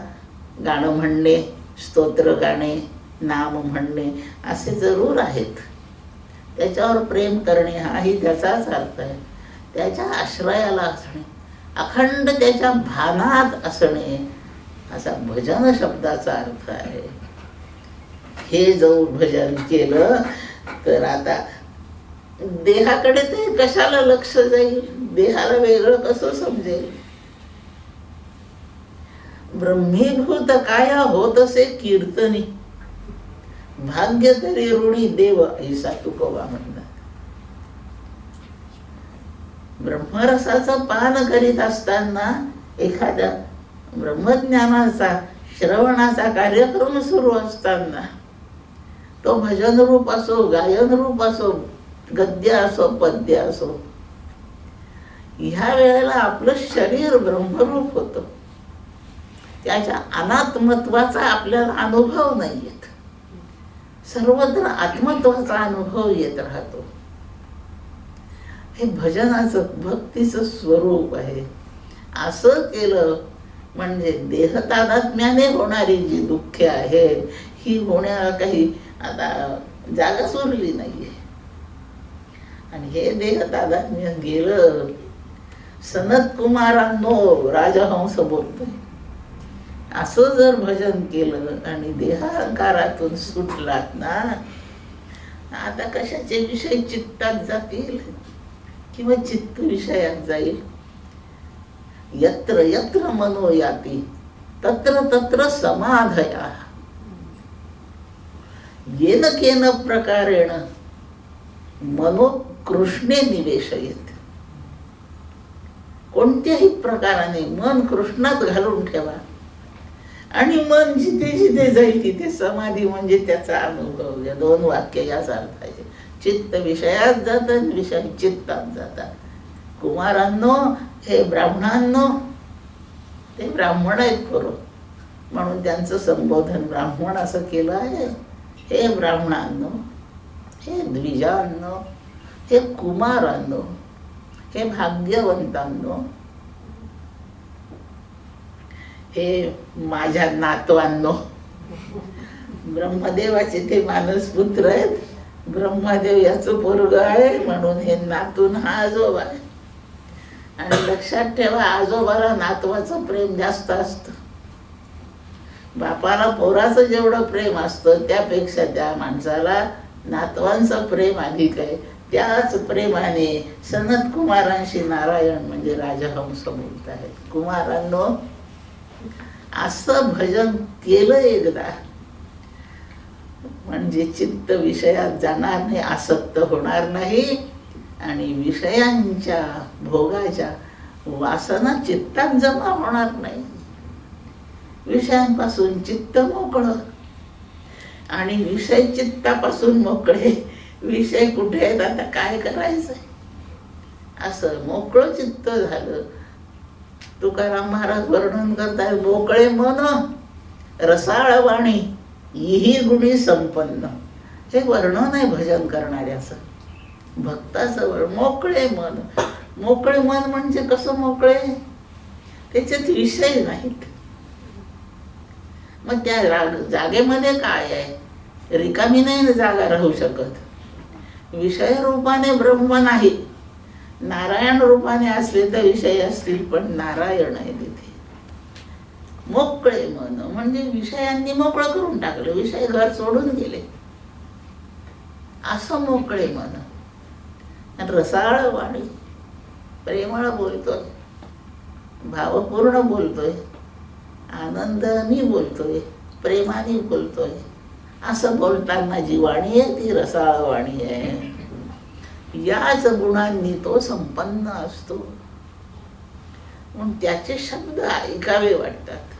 गाणं म्हणणे, स्तोत्र गाणे, नाम म्हणणे असे जरूर आहेत. त्याच्यावर प्रेम करणे हाही त्याचाच अर्थ आहे. त्याच्या आश्रयाला असणे, अखंड त्याच्या भानात असणे असा भजन शब्दाचा अर्थ आहे. हे जर भजन केलं तर आता देहाकडे ते कशाला लक्ष जाईल, देहाला वेगळं कसं समजेल. ब्रह्मीभूत काया होत असे कीर्तनी, भाग्य तरी ऋणी देव ऐसा तुकोबा म्हणतात. ब्रह्मरसाचं पान करीत असताना एखाद्या ब्रह्मज्ञानाचा श्रवणाचा कार्यक्रम सुरू असताना, तो भजन रूप असो, गायन रूप असो, गद्य असो, पद्य असो, ह्या वेळेला आपलं शरीर ब्रह्मरूप होतं. त्याच्या अनात्मत्वाचा आपल्याला अनुभव नाही येत, सर्वत्र आत्मत्वाचा अनुभव येत राहतो. हे भजनाचं, भक्तीचं स्वरूप आहे. असं केलं म्हणजे देहतादात्म्याने होणारी जी दुःखे आहेत ही होण्याला काही आता जागाच उरली नाहीये. आणि हे देहतादात्म्य गेलं. सनत कुमारांनो, राजहंस बोलतोय, असं जर भजन केलं आणि देहांकारातून सुटलात ना, आता कशाचे विषय चित्तात जातील किंवा चित्त विषयात जाईल. यत्र यत्र मनो याती तत्र तत्र समाधया, येन केन प्रकारेण मनो कृष्णे निवेशयेत. कोणत्याही प्रकाराने मन कृष्णात घालून ठेवा आणि मन जिथे जिथे जाईल तिथे समाधी म्हणजे त्याचा अनुभव. या दोन वाक्य याच अर्थाचे. चित्त विषयात जातात, विषय चित्तात जातात. कुमारांनो, हे ब्राह्मणांनो, ते ब्राह्मण आहेत खरं, म्हणून त्यांचं संबोधन ब्राह्मण असं केलं आहे. हे ब्राह्मणांनो, हे द्विजांनो, हे कुमारांनो, हे भाग्यवंतांनो, हे माझ्या नातवांनो. ब्रह्मदेवाचे ते मानसपुत्र आहेत. ब्रह्मदेव याचं पोरग आहे म्हणून हे नातून हा आजोबा आहे. आणि लक्षात ठेवा, आजोबाला नातवाचं प्रेम जास्त असतं. बापाला पोराचं जेवढं प्रेम असतं त्यापेक्षा त्या माणसाला नातवांचं प्रेम अधिक आहे. त्याच प्रेमाने सनत कुमारांशी नारायण म्हणजे राजहंस बोलत आहेत. कुमारांनो, असं भजन केलं एकदा म्हणजे चित्त विषयात जाणार नाही, आसक्त होणार नाही आणि विषयांच्या भोगाच्या वासना चित्तात जमा होणार नाही. विषयांपासून चित्त मोकळं आणि विषय चित्तापासून मोकळे. विषय कुठे आहेत, आता काय करायचंय, असं मोकळं चित्त झालं. तुकाराम महाराज वर्णन करतात, मोकळे मन रसाळ वाणी ही गुणी संपन्न. हे वर्णन आहे भजन करणाऱ्याचं, भक्ताचं. मोकळे मन, मोकळे मन म्हणजे कसं मोकळे, त्याच्यात विषय नाहीत. मग त्या जागेमध्ये काय आहे, रिकामी नाही जागा राहू शकत. विषय रूपाने ब्रह्म नाही, नारायण रूपाने असले तर विषय असतील, पण नारायण आहे तिथे. मोकळे मन म्हणजे विषयांनी मोकळं करून टाकलं, विषय घर सोडून गेले, असं मोकळे मन. रसाळ वाणी, प्रेमळ बोलतोय, भावपूर्ण बोलतोय, आनंदाने बोलतोय, प्रेमाने बोलतोय. असं बोलताना जी वाणी आहे ती रसाळ वाणी आहे. याच गुणांनी तो संपन्न असतो, म्हणून त्याचे शब्द ऐकावे वाटतात.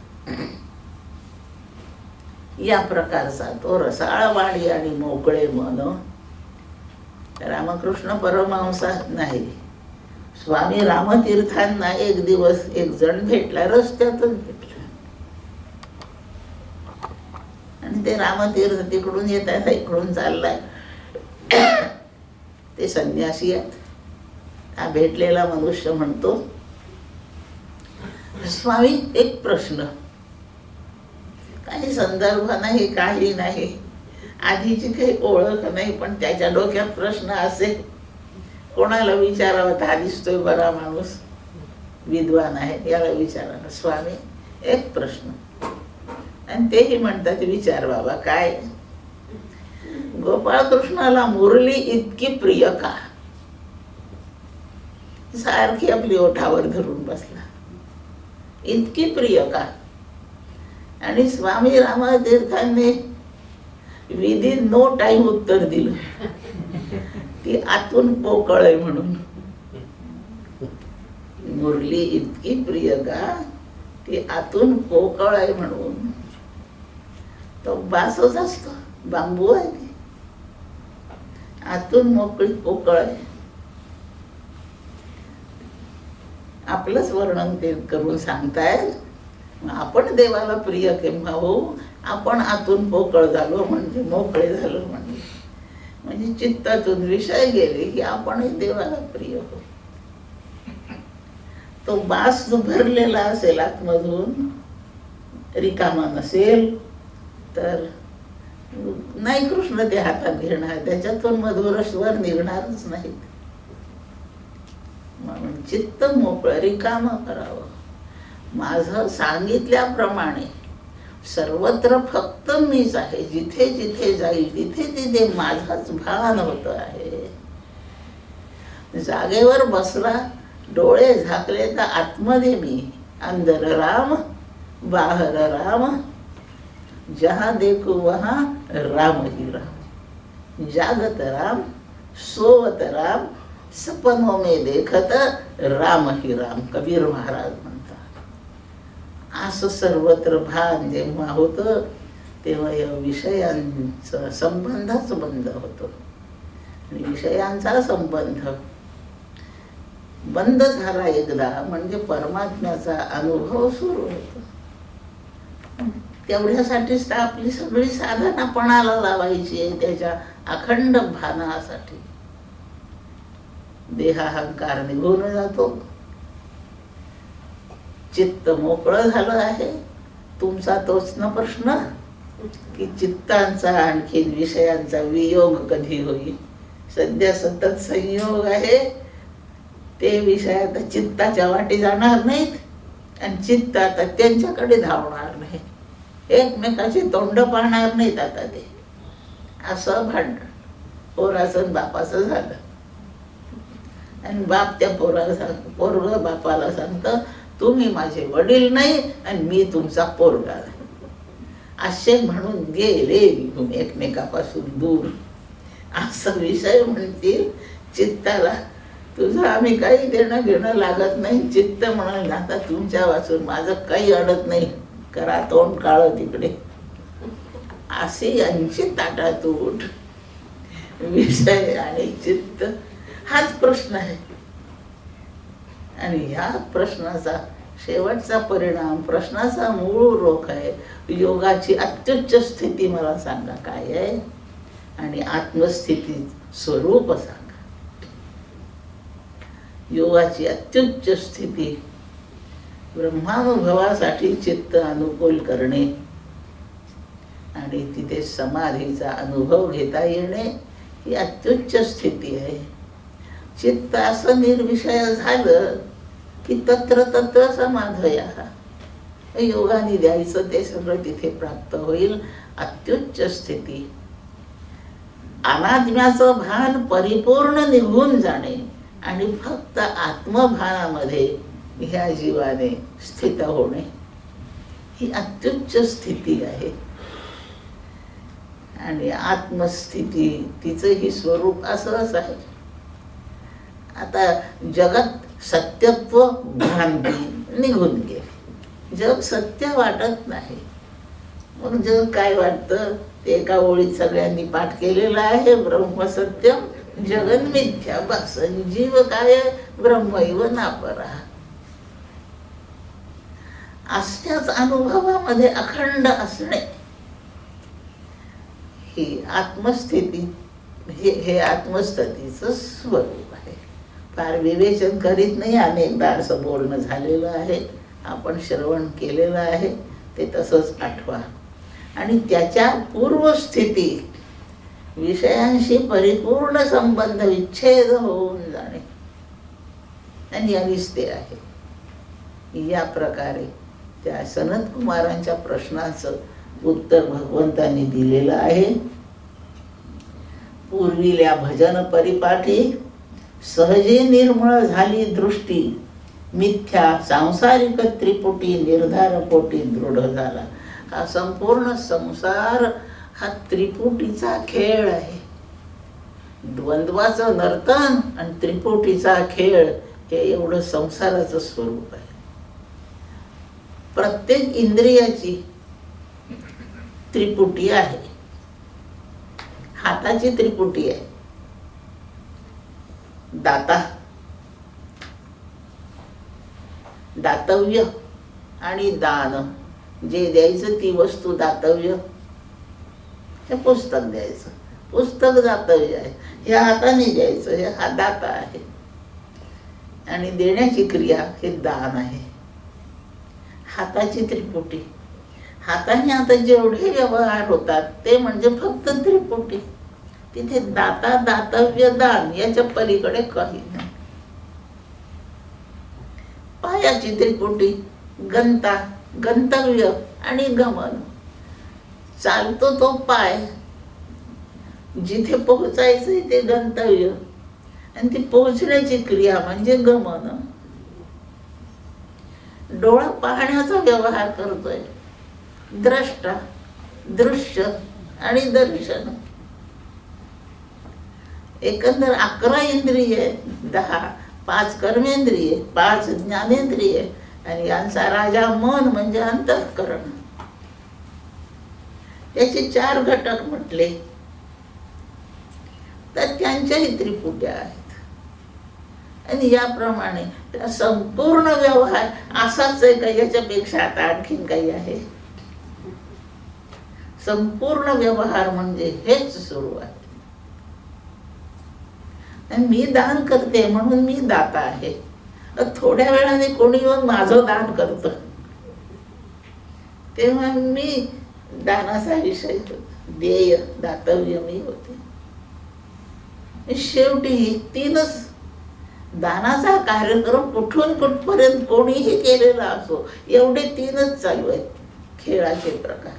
या प्रकारचा तो रसाळ वाणी आणि मोकळे मन. रामकृष्ण परमहंसात नाही, स्वामी रामतीर्थांना एक दिवस एक जण भेटला, रस्त्यातच भेटला आणि ते रामतीर्थ तिकडून येत आहेत, इकडून चाललाय. ते संन्यासी आहेत. हा भेटलेला मनुष्य म्हणतो, स्वामी एक प्रश्न. काही संदर्भ नाही, काही नाही, आधीची काही ओळख नाही, पण त्याच्या डोक्यात प्रश्न असे, कोणाला विचारावं. हा दिसतोय बरा माणूस, विद्वान आहे, याला विचारावं. स्वामी एक प्रश्न. आणि तेही म्हणतात, विचार बाबा. काय? गोपाळकृष्णाला मुरली इतकी प्रिय का? सारखी आपली ओठावर धरून बसला, इतकी प्रिय का? आणि स्वामी रामतीर्थांनी विदिन नो टाइम उत्तर दिलं, ती आतून पोकळ आहे म्हणून. मुरली इतकी प्रिय का? ती आतून पोकळ आहे म्हणून. तो बासच असतो, बांबू आहे ती, आतून मोकळी पोकळ आहे. आपलंच वर्णन ते करून सांगतायत. आपण देवाला प्रिय केव्हा होऊ? आपण आतून पोकळ झालो म्हणजे, मोकळे झालो म्हणजे चित्तातून विषय गेले की आपणही देवाला प्रिय हो. तो बास जो भरलेला असेल आतमधून, रिकामा नसेल तर नाही कृष्ण ते हातात घेणार, त्याच्यातून मधुर स्वर निघणारच नाहीत. म्हणून चित्त मोकळं रिकामं करावं. माझं सांगितल्याप्रमाणे सर्वत्र फक्त मीच आहे. जिथे जिथे जाईल तिथे तिथे माझाच भान होत आहे. जागेवर बसला, डोळे झाकले तर आतमध्ये मी, अंदर राम बाहर राम, जहां देखो वहां राम ही राम. जागत राम, सोवत राम, सपनों में देखत राम ही राम. कबीर महाराज म्हणतात. असं सर्वत्र भान जेव्हा होतं तेव्हा या विषयांचा संबंधच बंद होतो. आणि विषयांचा संबंध बंद झाला एकदा म्हणजे परमात्म्याचा अनुभव सुरू होतो. तेवढ्यासाठीच तर आपली सगळी साधना पणाला लावायची आहे, त्याच्या अखंड भानासाठी. देहाहंकार निघून जातो, चित्त मोकळं झालं आहे. तुमचा तोच न प्रश्न की चित्तांचा आणखी विषयांचा वियोग कधी होईल. सध्या सतत संयोग आहे. ते विषय आता चित्ताच्या वाटी जाणार नाहीत आणि चित्त आता त्यांच्याकडे धावणार नाही. एकमेकाची तोंड पाहणार नाहीत आता ते. असं भांडण पोराचं बापाचं झालं. आणि बाप त्या पोराला सांगतो, पोरग बापाला सांगतं, तुम्ही माझे वडील नाही आणि मी तुमचा पोरगा नाही. असे म्हणून गेले निघून एकमेकापासून दूर. असं विषय म्हणतील चित्ताला, तुझं आम्ही काही देणं घेणं लागत नाही. चित्त म्हणाल, आता तुमच्या वाचून माझं काही अडत नाही, करा तोंड काळ तिकडे. असे यांची ताटातूट. विषय आणि चित्त हाच प्रश्न आहे. आणि ह्या प्रश्नाचा शेवटचा परिणाम, प्रश्नाचा मूळ रोख आहे योगाची अत्युच्च स्थिती. मला सांगा काय आहे? आणि आत्मस्थिती स्वरूप सांगा. योगाची अत्युच्च स्थिती ब्रह्मानुभवासाठी चित्त अनुकूल करणे आणि तिथे समाधीचा अनुभव घेता येणे ही अत्युच्च स्थिती आहे. चित्त असं निर्विषय झालं की तत्र तत्र समाधया. योगाने द्यायचं ते सगळं तिथे प्राप्त होईल. अत्युच्च स्थिती. अनात्म्याचं भान परिपूर्ण निघून जाणे आणि फक्त आत्मभानामध्ये ह्या जीवाने स्थित होणे ही अत्युच्च स्थिती आहे. आणि आत्मस्थिती तिचंही स्वरूप असंच आहे. आता जगत सत्यत्व भ्रांती निघून गेली. जग सत्य वाटत नाही. मग जग काय वाटतं ते एका ओळीत सगळ्यांनी पाठ केलेलं आहे. ब्रह्मसत्यम जगन मिथ्या. बस. जीव काय? ब्रह्मैव नापरा. असल्याच अनुभवामध्ये अखंड असणे की आत्मस्थिती हे आत्मस्थितीचं स्वरूप आहे. फार विवेचन करीत नाही, अनेकदा असं बोलणं झालेलं आहे, आपण श्रवण केलेलं आहे, ते तसंच आठवा. आणि त्याच्या पूर्वस्थिती विषयांशी परिपूर्ण संबंध विच्छेद होऊन जाणे, आणि यावीच ते आहे. या प्रकारे त्या सनत कुमारांच्या प्रश्नाचं उत्तर भगवंतांनी दिलेलं आहे. पूर्वील्या भजन परिपाठी सहजे निर्मळ झाली दृष्टी, मिथ्या सांसारिक त्रिपुटी निर्धार पोटी दृढ झाला. हा संपूर्ण संसार हा त्रिपुटीचा खेळ आहे. द्वंद्वाचं नर्तन आणि त्रिपुटीचा खेळ हे एवढं संसाराचं स्वरूप आहे. प्रत्येक इंद्रियाची त्रिपुटी आहे. हाताची त्रिपुटी आहे, दाता, दातव्य आणि दान. जे द्यायचं ती वस्तू दातव्य, हे पुस्तक द्यायचं, पुस्तक दातव्य आहे. हे हाताने द्यायचं, हे हा दाता आहे. आणि देण्याची क्रिया हे दान आहे. हाताची त्रिपुटी, हाताने आता जेवढे व्यवहार होतात ते म्हणजे फक्त त्रिपुटी. तिथे दाता, दातव्य, दान याच्या पलीकडे काही नाही. पायाची त्रिपुटी, गंता, गंतव्य आणि गमन. चालतो तो पाय, जिथे पोहोचायचं ते गंतव्य, आणि ती पोहोचण्याची क्रिया म्हणजे गमन. डोळा पाहण्याचा व्यवहार करतोय, द्रष्टा, दृश्य आणि दर्शन. एकंदर 11 इंद्रिये, 10, 5 कर्मेंद्रिये, 5 ज्ञानेंद्रिये, आणि यांचा राजा मन म्हणजे अंतःकरण. त्याचे 4 घटक म्हटले तर त्यांच्याही त्रिपुट्या आहेत. आणि याप्रमाणे त्या संपूर्ण व्यवहार असाच आहे का, याच्यापेक्षा आता आणखीन काही आहे? संपूर्ण व्यवहार म्हणजे हेच सुरू आहे. आणि मी दान करते म्हणून मी दाता आहे. थोड्या वेळाने कोणी येऊन माझं दान करतं, तेव्हा मी दानाचा विषय होतो, देय, दातव्य मी होते. शेवटी 3च दानाचा कार्यक्रम कुठून कुठपर्यंत कोणीही केलेला असो, एवढे 3च चालू आहेत खेळाचे प्रकार.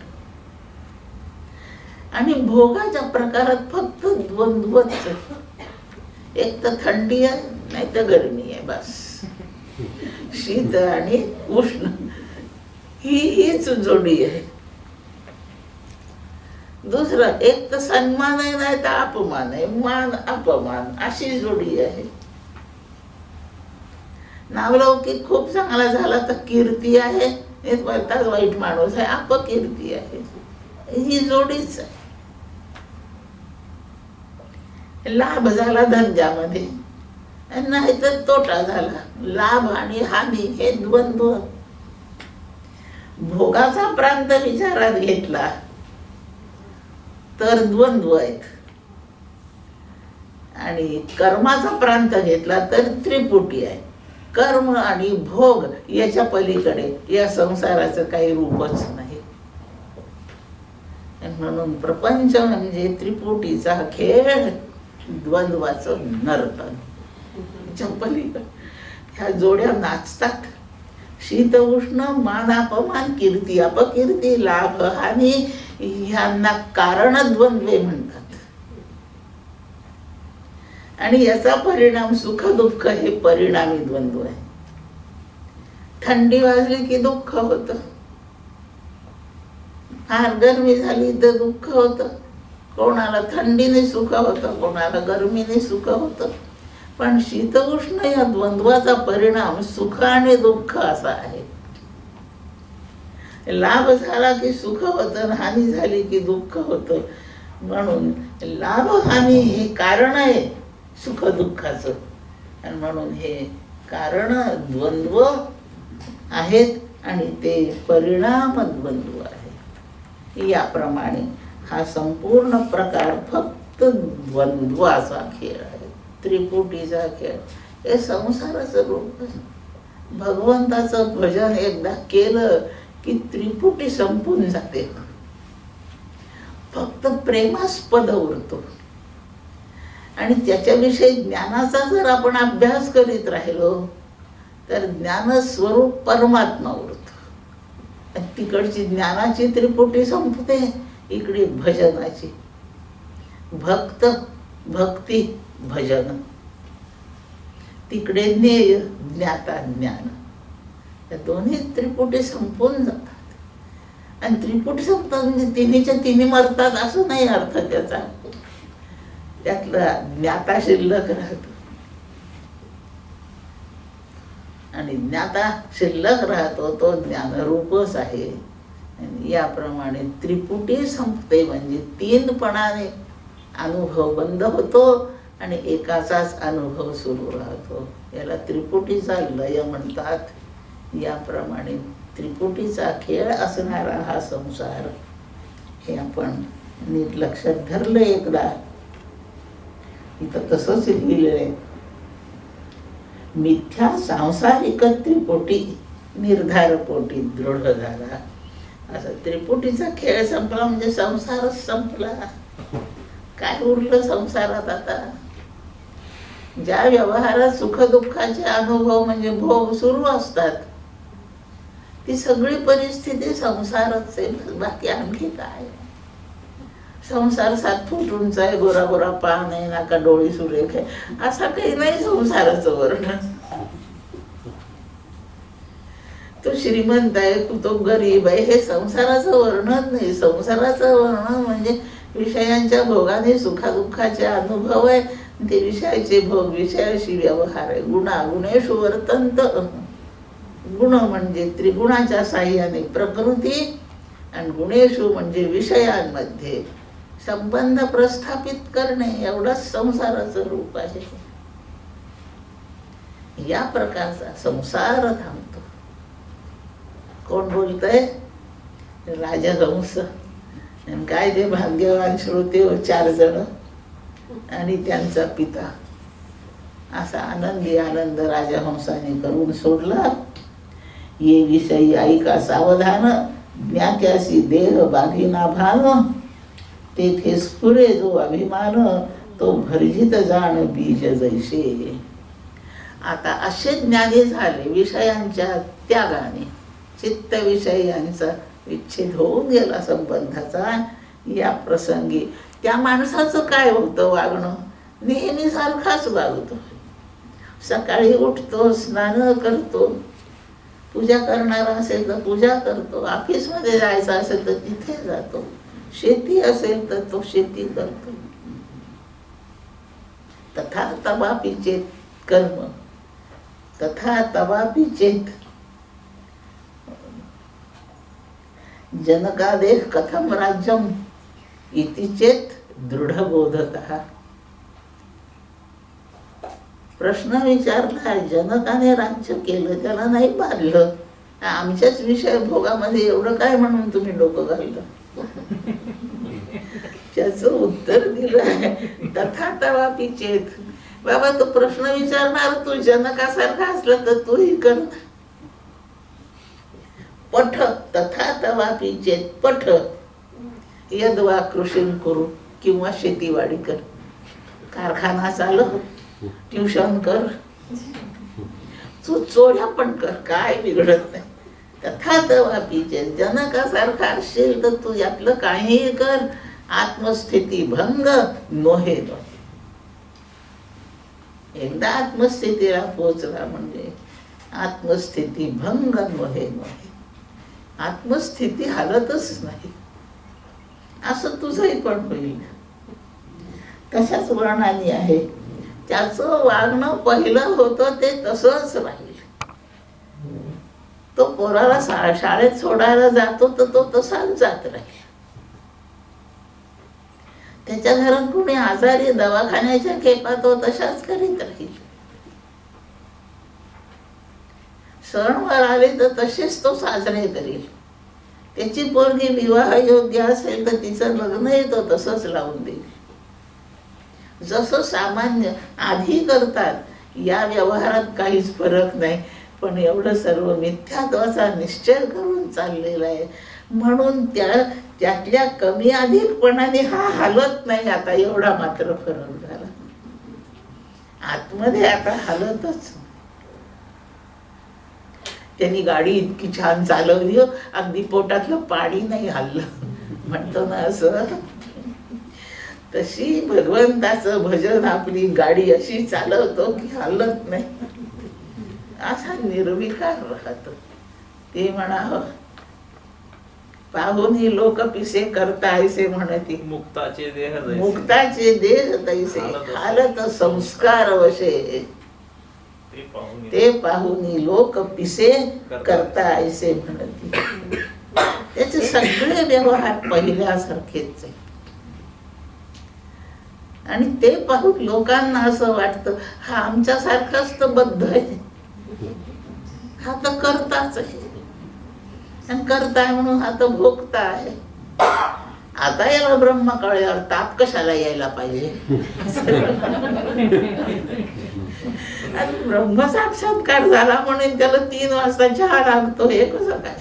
आणि भोगाच्या प्रकारात फक्त द्वंद्वच. एक तर थंडी आहे, नाही तर गरमी आहे, बस. शीत आणि उष्ण हीच जोडी आहे. दुसरं एक तर सन्मान आहे, नाही तर अपमान आहे, मान अपमान अशी जोडी आहे. नावलौकिक खूप चांगला झाला तर कीर्ती आहे, हेच बोलतात वाईट माणूस आहे, अपकीर्ती आहे. ही जोडीच आहे. लाभ झाला धंद्यामध्ये, नाही तर तोटा झाला. लाभ आणि हानी हे द्वंद्व. भोगाचा प्रांत विचारात घेतला तर द्वंद्व आहेत, आणि कर्माचा प्रांत घेतला तर त्रिपुटी आहे. कर्म आणि भोग याच्या पलीकडे या संसाराचं काही रूपच नाही. म्हणून प्रपंच म्हणजे त्रिपुटीचा खेळ, द्वंद्वाचं नर्तन. याच्या पलीकडे ह्या जोड्या नाचतात. शीत उष्ण, मान अपमान, कीर्ती अपकीर्ती, लाभ हानी ह्यांना कारण द्वंद्वे म्हणतात. आणि याचा परिणाम सुख दुःख हे परिणामी द्वंद्व आहे. थंडी वाजली की दुःख होतं, फार गरमी झाली तर दुःख होतं. कोणाला थंडीने सुख होतं, कोणाला गरमीने सुख होतं. पण शीत उष्ण या द्वंद्वाचा परिणाम सुख आणि दुःख असा आहे. लाभ झाला की सुख होतं, हानी झाली की दुःख होतं. म्हणून लाभ हानी हे कारण आहे सुख दुःखाचं, आणि म्हणून हे कारण द्वंद्व आहेत आणि ते परिणाम द्वंद्व आहे. याप्रमाणे हा संपूर्ण प्रकार फक्त द्वंद्वाचा खेळ आहे, त्रिपुटीचा खेळ. हे संसाराचं रूप आहे. भगवंताचं भजन एकदा केलं की त्रिपुटी संपून जाते, फक्त प्रेमास्पद उरतो. आणि त्याच्याविषयी ज्ञानाचा जर आपण अभ्यास करीत राहिलो तर ज्ञानस्वरूप परमात्मा उरतो. तिकडची ज्ञानाची त्रिपुटी संपते, इकडे भजनाची. भक्त भक्ती भजन, तिकडे ज्ञेय ज्ञाता ज्ञान. या दोन्ही त्रिपुटी संपून जातात. आणि त्रिपुटी संपतात म्हणजे तिन्हीच्या तिन्ही मरतात असं नाही अर्थ त्याचा. त्यातला ज्ञाता शिल्लक राहतो आणि ज्ञाता शिल्लक राहतो तो ज्ञानरूपच आहे. आणि याप्रमाणे त्रिपुटी संपते म्हणजे तीनपणाने अनुभव बंद होतो आणि एकाचाच अनुभव सुरू राहतो. याला त्रिपुटीचा लय म्हणतात. याप्रमाणे त्रिपुटीचा खेळ असणारा हा संसार, हे आपण नीट लक्षात धरलं एकदा. इथं तसंच लिहिलंय, मिथ्या सांसारिक त्रिपुटी निर्धार पोटी दृढ झाला. असं त्रिपुटीचा खेळ संपला म्हणजे संसारच संपला. काय उरलं संसारात आता? ज्या व्यवहारात सुखदुःखाचे अनुभव म्हणजे भोग सुरू असतात ती सगळी परिस्थिती संसारच आहे, बाकी आणखी काय? संसार 7 फूट उंच आहे, गोरा गोरा पान आहे, नाका डोळी सुरेख आहे, असा काही नाही संसाराचं वर्णन. तो श्रीमंत आहे, तो गरीब आहे, हे संसाराचं वर्णन नाही. संसाराचं वर्णन म्हणजे विषयांच्या भोगाने सुखादुःखाचे अनुभव आहे. ते विषयाचे भोग, विषयाशी व्यवहार आहे. गुणेषु वर्तन्त. गुण म्हणजे त्रिगुणाच्या साह्याने प्रकृती आणि गुणेषु म्हणजे विषयांमध्ये संबंध प्रस्थापित करणे, एवढंच संसाराचं रूप आहे. या प्रकारचा संसार थांबतो. कोण बोलतंय? राजहंस. आणि काय ते भाग्यवान श्रोते 4 जण आणि त्यांचा पिता. असा आनंदी आनंद राजहंसाने करून सोडला. ये विषयी ऐका सावधान, ज्ञात्यासी देह बाधिना भान, तेथे स्फुरे जो अभिमान, तो भर्जित जाण बीज जैसे. आता असे ज्ञानी झाले विषयांच्या त्यागाने, चित्त विषयांचा विच्छेद होऊन गेला संबंधाचा. या प्रसंगी त्या माणसाचं काय होतं वागणं? नेहमी सारखाच वागतो. सकाळी उठतो, स्नान करतो, पूजा करणारा असेल तर पूजा करतो, ऑफिसमध्ये जायचं असेल तर तिथे जातो, शेती असेल तर तो शेती करतो. तथा तवापि चेत कर्म, तथा तवापि चेत जनकादेह कथम राज्यम इति चेत दृढबोधतः. प्रश्न विचारला, जनकाने राज्य केलं, त्याला नाही पाळलं, आमच्याच विषय भोगामध्ये एवढं काय म्हणून तुम्ही डोकं घाललं? त्याचं उत्तर दिलं तथा तवापि चेत. बाबा तो प्रश्न विचारणार तू जनकासारखा असला तर तूही कर. पठ तथा तवापि चेत पठ, यद्वा कृषी करू, किंवा शेतीवाडी कर, कारखाना चालव, ट्युशन कर, तू चोऱ्या पण कर, काय बिघडत नाही. तथा तवापि चेत, जनकासारखा असशील तर तू यातलं काहीही कर. आत्मस्थिती भंग नोहे नोहे. एकदा आत्मस्थितीला पोचला म्हणजे आत्मस्थिती भंग नोहे नोहे. आत्मस्थिती हालतच नाही. असं तुझंही पण होईल. तशाच वर्णाने आहे. त्याचं वागणं पहिलं होतं ते तसंच राहील. तो पोराला शाळेत सोडायला जातो तर तो तसाच जात राहील. त्याच्या घरात कोणी आजारी, दवाखान्याच्या खेपा तो तशाच करीत राहील. सणवार आले तर तसेच तो साजरे करील. त्याची पोरगी विवाह योग्य असेल तर तिचं लग्नही तो तसंच लावून देईल. जसं सामान्य आधी करतात, या व्यवहारात काहीच फरक नाही. पण एवढं सर्व मिथ्यात्वाचा निश्चय करून चाललेला आहे, म्हणून त्यातल्या कमी अधिकपणाने हा हालत नाही. आता एवढा मात्र फरक झाला. आतमध्ये आता हालतच. त्यांनी गाडी इतकी छान चालवली, अगदी पोटातलं पाणी नाही हल्लं म्हणतो ना असं. तशी भगवंताचं भजन आपली गाडी अशी चालवतो की हलत नाही, असा निर्विकार राहतो. ते म्हणावं, पाहून ही लोक पिसे करता ऐसे म्हणती, मुक्ताचे देह तैसे हालत संस्कार वशे. ते पाहून लोक पिसे करता ऐसे म्हणती. त्याचे सगळे व्यवहार पहिल्यासारखेच आहे. आणि ते पाहून लोकांना असं वाटतं हा आमच्यासारखाच तर बद्ध आहे, हा तर करताच आहे, आणि करताय म्हणून हा तर भोगता आहे. आता याला ब्रह्म कळल्यावर ताप कशाला यायला पाहिजे. आणि ब्रह्म साक्षात्कार झाला म्हणून त्याला 3 वाजता चहा लागतो, हे कसं काय.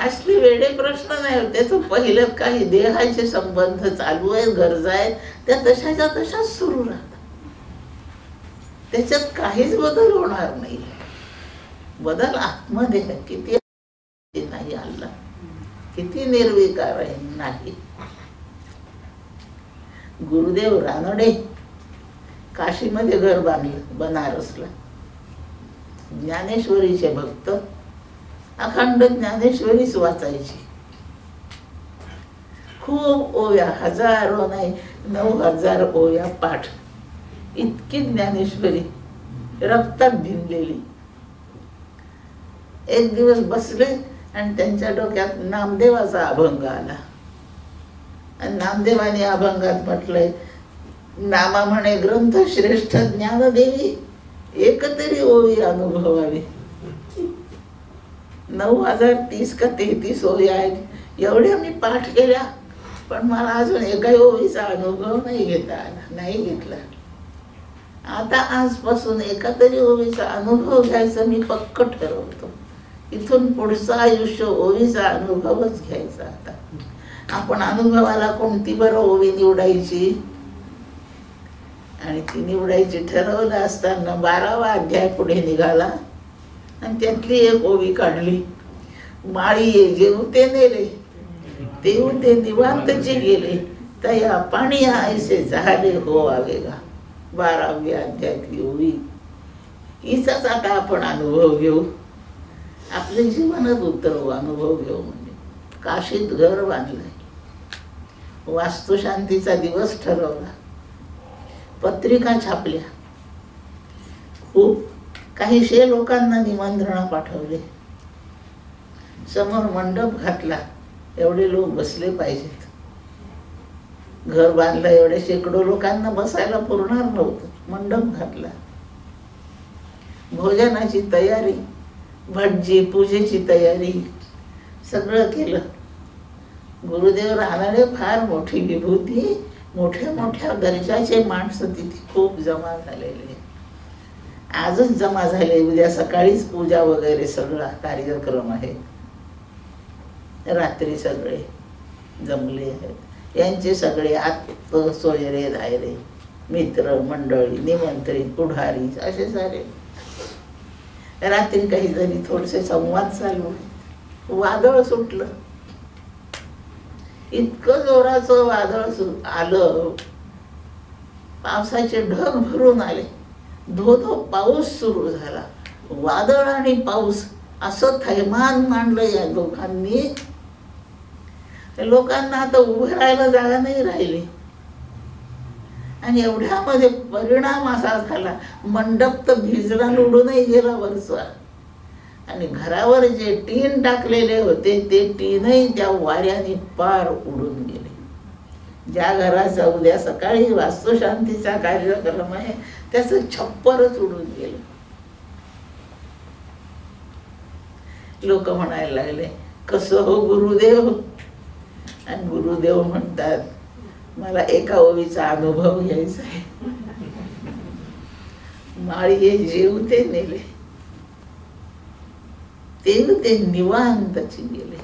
असले वेडे प्रश्न नाही. त्याचं पहिलं काही देहाचे संबंध चालू आहेत, गरजा आहेत, त्या तशाच्या तशाच सुरू राहतात. त्याच्यात काहीच बदल होणार नाही. बदल आतमध्ये किती नाही आला, किती निर्विकार आहे नाही. गुरुदेव रानडे काशीमध्ये घर बांधलं, बनारसला. ज्ञानेश्वरीचे भक्त, अखंड ज्ञानेश्वरीच वाचायची. खूप ओव्या, हजारो नाही 9,000 ओव्या पाठ. इतकी ज्ञानेश्वरी रक्तात भिनलेली. एक दिवस बसले आणि त्यांच्या डोक्यात नामदेवाचा अभंग आला. आणि नामदेवाने अभंगात म्हटलंय, नामा म्हणे ग्रंथ श्रेष्ठ ज्ञानदेवी, एकतरी ओवी अनुभवावी. 9,030 का 33 ओव्या आहेत. एवढ्या मी पाठ केल्या, पण मला अजून एकाही ओवीचा अनुभव नाही घेता आला, नाही घेतला. आता आजपासून एका तरी ओवीचा अनुभव घ्यायचा मी पक्क ठरवतो. इथून पुढचं आयुष्य ओवीचा अनुभवच घ्यायचा. आता आपण अनुभवाला कोणती बरं ओवी निवडायची, आणि ती निवडायची ठरवलं असताना 12वा अध्याय पुढे निघाला आणि त्यातली एक ओवी काढली. माळी जेवते नेले, तेवते निवांतचे गेले, तया पाणी ऐसे झाले हो आवेगा. 12व्या अध्यायातली ओवी. हिचाच आता आपण अनुभव घेऊ, आपले जीवनच उतरवू, अनुभव घेऊ. म्हणजे काशीत घर बांधलंय, वास्तुशांतीचा दिवस ठरवला, पत्रिका छापल्या, खूप काहीशे लोकांना निमंत्रण पाठवले, समोर मंडप घातला, एवढे लोक बसले पाहिजेत. घर बांधलं, एवढे शेकडो लोकांना बसायला पुरणार नव्हतं. मंडप घातला, भोजनाची तयारी, भटजी, पूजेची तयारी, सगळं केलं. गुरुदेव रानडे फार मोठी विभूती, मोठ्या मोठ्या दर्जाचे माणसं तिथे खूप जमा झालेले. आजच जमा झाले, उद्या सकाळीच पूजा वगैरे सगळा कार्यक्रम आहे. रात्री सगळे जमले आहेत. यांचे सगळे आत सोयरे धायरे, मित्र मंडळी, निमंत्रित, पुढारी असे सारे. रात्री काहीतरी थोडेसे संवाद चालू, वादळ सुटलं. इतकं जोराचं वादळ आलं, पावसाचे ढग भरून आले, धो धो पाऊस सुरू झाला. वादळ आणि पाऊस असं थैमान मांडलं या दोघांनी. लोकांना आता उभं राहायला जागा नाही राहिली. आणि एवढ्यामध्ये परिणाम असा झाला, मंडप तर भिजला, उडूनही गेला वरचा. आणि घरावर जे टीन टाकलेले होते ते टीनही त्या वाऱ्याने पार उडून गेले. ज्या घराचा उद्या सकाळी वास्तुशांतीचा कार्यक्रम आहे त्याचं छप्परच उडून गेलं. लोक म्हणायला लागले, कसं हो गुरुदेव? आणि गुरुदेव म्हणतात, मला एका ओवीचा अनुभव घ्यायचा आहे. माळी जेवते नेले, ते निवांतची गेले.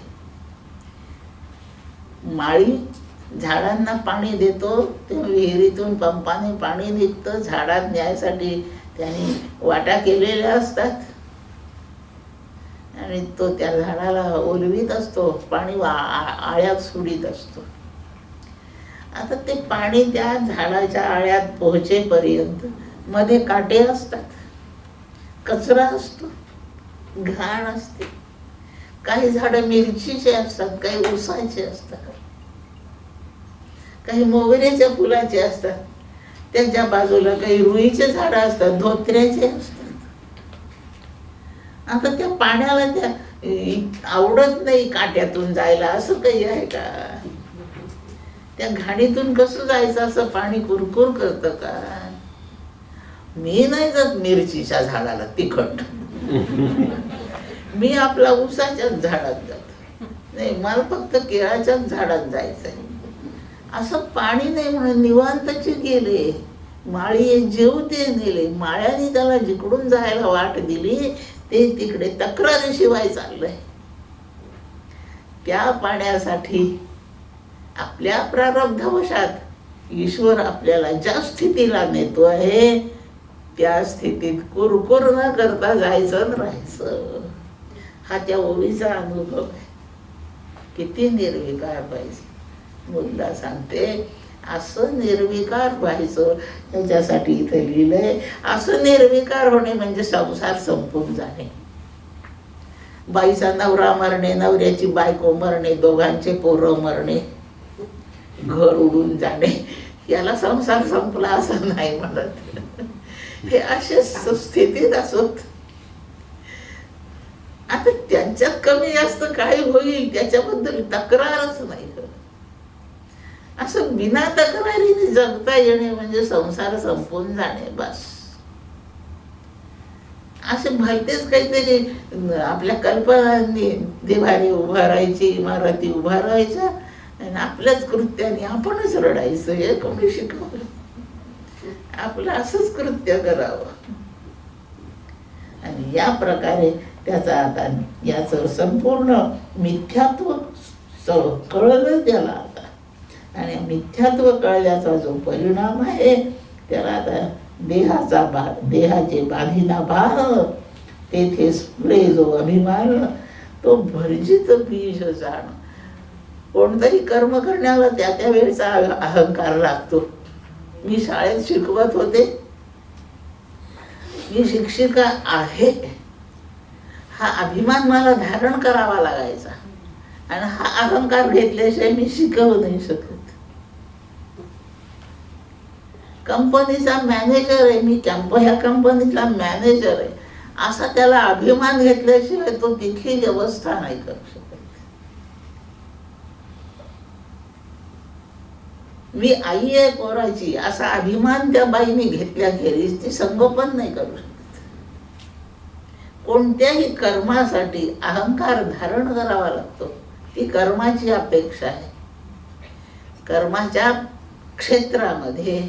माळी झाडांना पाणी देतो, ते विहिरीतून पंपाने पाणी निघतं, झाडात न्यायसाठी त्याने वाटा केलेल्या असतात आणि तो त्या झाडाला ओलवीत असतो, पाणी आळ्यात सोडीत असतो. आता ते पाणी त्या झाडाच्या आळ्यात पोहोचेपर्यंत मध्ये काटे असतात, कचरा असतो, घाण असते. काही झाडं मिरचीचे असतात, काही ऊसाचे असतात, काही मोगऱ्याच्या फुलाचे असतात, त्यांच्या बाजूला काही रुईचे झाडं असतात, धोत्र्याचे असतात. आता त्या पाण्याला त्या आवडत नाही काट्यातून जायला, असं काही आहे का? त्या घाणीतून कसं जायचं? असं पाणी कुरकुर करतं का? मी नाही जात मिरचीच्या झाडाला तिखट, मी आपला ऊसाच्याच झाडात जातो. नाही, मला फक्त केळाच्याच झाडात जायचंय. असं पाणी नाही म्हणून निवांतची गेले. माळी जेवते नेले. माळ्याने त्याला जिकडून जायला वाट दिली ते तिकडे तक्रारीशिवाय चाललंय. त्या पाण्यासाठी आपल्या प्रारब्धवशात ईश्वर आपल्याला ज्या स्थितीला नेतो आहे त्या स्थितीत कुरकुर न करता जायचं न राहायचं. हा त्या ओवीचा अनुभव आहे. किती निर्विकार पाहिजे. मुद्दा सांगते, असं निर्विकार व्हायचं. त्याच्यासाठी इथे लिहिलंय, असं निर्विकार होणे म्हणजे संसार संपून जाणे. बाईचा नवरा मरणे, नवऱ्याची बायको मरणे, दोघांचे पोरं मरणे, घर उडून जाणे, याला संसार संपला असं नाही म्हणत. हे असे स्थितीत असत. आता त्यांच्यात कमी जास्त काय होईल त्याच्याबद्दल तक्रारच नाही. असं बिना तक्रारीने जगता येणे म्हणजे संसार संपून जाणे बस. असे भलतेच काहीतरी आपल्या कल्पनांनी देवारी उभा राहायची, इमारती उभा राहायच्या आणि आपल्याच कृत्याने आपणच रडायचं. हे कोणी शिकवलं? आपलं असंच कृत्य करावं. आणि या प्रकारे त्याचा आता याचं संपूर्ण मिथ्यात्व कळलं त्याला आता. आणि मिथ्यात्व कळल्याचा जो परिणाम आहे त्याला आता देहाचे बाधिना भान, तेथे स्फुरे जो अभिमान, तो भर्जित बीज जाण. कोणतंही कर्म करण्याला त्या वेळेचा अहंकार लागतो. मी शाळेत शिकवत होते, मी शिक्षिका आहे हा अभिमान मला धारण करावा लागायचा. आणि हा अहंकार घेतल्याशिवाय मी शिकवू नाही शकत. कंपनीचा मॅनेजर आहे मी, ह्या कंपनीतला मॅनेजर आहे असा त्याला अभिमान घेतल्याशिवाय तो तिथली व्यवस्था नाही करू शकत. मी आई आहे पोराची असा अभिमान त्या बाईने घेतल्याखेरीज ती संगोपन नाही करू शकत. कोणत्याही कर्मासाठी अहंकार धारण करावा लागतो. ती कर्माची अपेक्षा आहे. कर्माच्या क्षेत्रामध्ये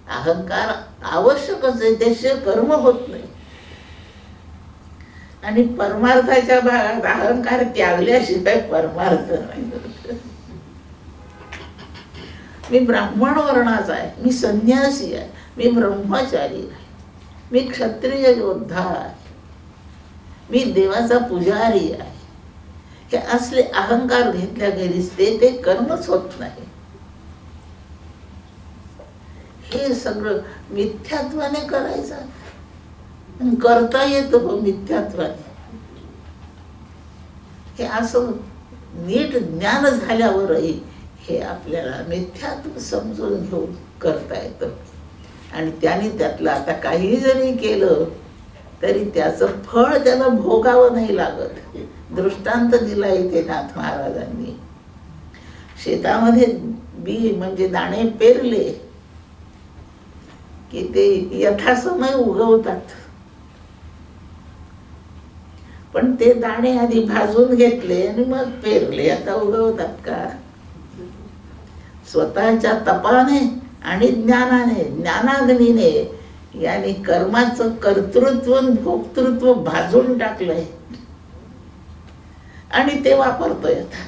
अहंकार आवश्यकच आहे, त्याशिवाय कर्म होत नाही. आणि परमार्थाच्या भागात अहंकार त्यागल्याशिवाय परमार्थ नाही. मी ब्राह्मण वर्णाचा आहे, मी संन्यासी आहे, मी ब्रह्मचारी आहे, मी क्षत्रिय योद्धा आहे, मी देवाचा पुजारी आहे. हे असले अहंकार घेतल्याखेरीज ते कर्मच होत नाही. हे सगळं मिथ्यात्वाने करायचं. करता येतं हो मिथ्यात्वाने. हे असं नीट ज्ञान झाल्यावरही हे आपल्याला मिथ्यात्व समजून घेऊन करता येतं. आणि त्याने त्यातलं आता काही जरी केलं तरी त्याचं फळ त्याला भोगावं नाही लागत. दृष्टांत दिला इथे नाथ महाराजांनी. शेतामध्ये बी म्हणजे दाणे पेरले की ते यथासमय उगवतात. पण ते दाणे आधी भाजून घेतले आणि मग पेरले. आता उगवतात का? स्वतःच्या तपाने आणि ज्ञानाने, ज्ञानाग्नीने याने कर्माचं कर्तृत्व भोक्तृत्व भाजून टाकलंय आणि ते वापरतोय आता.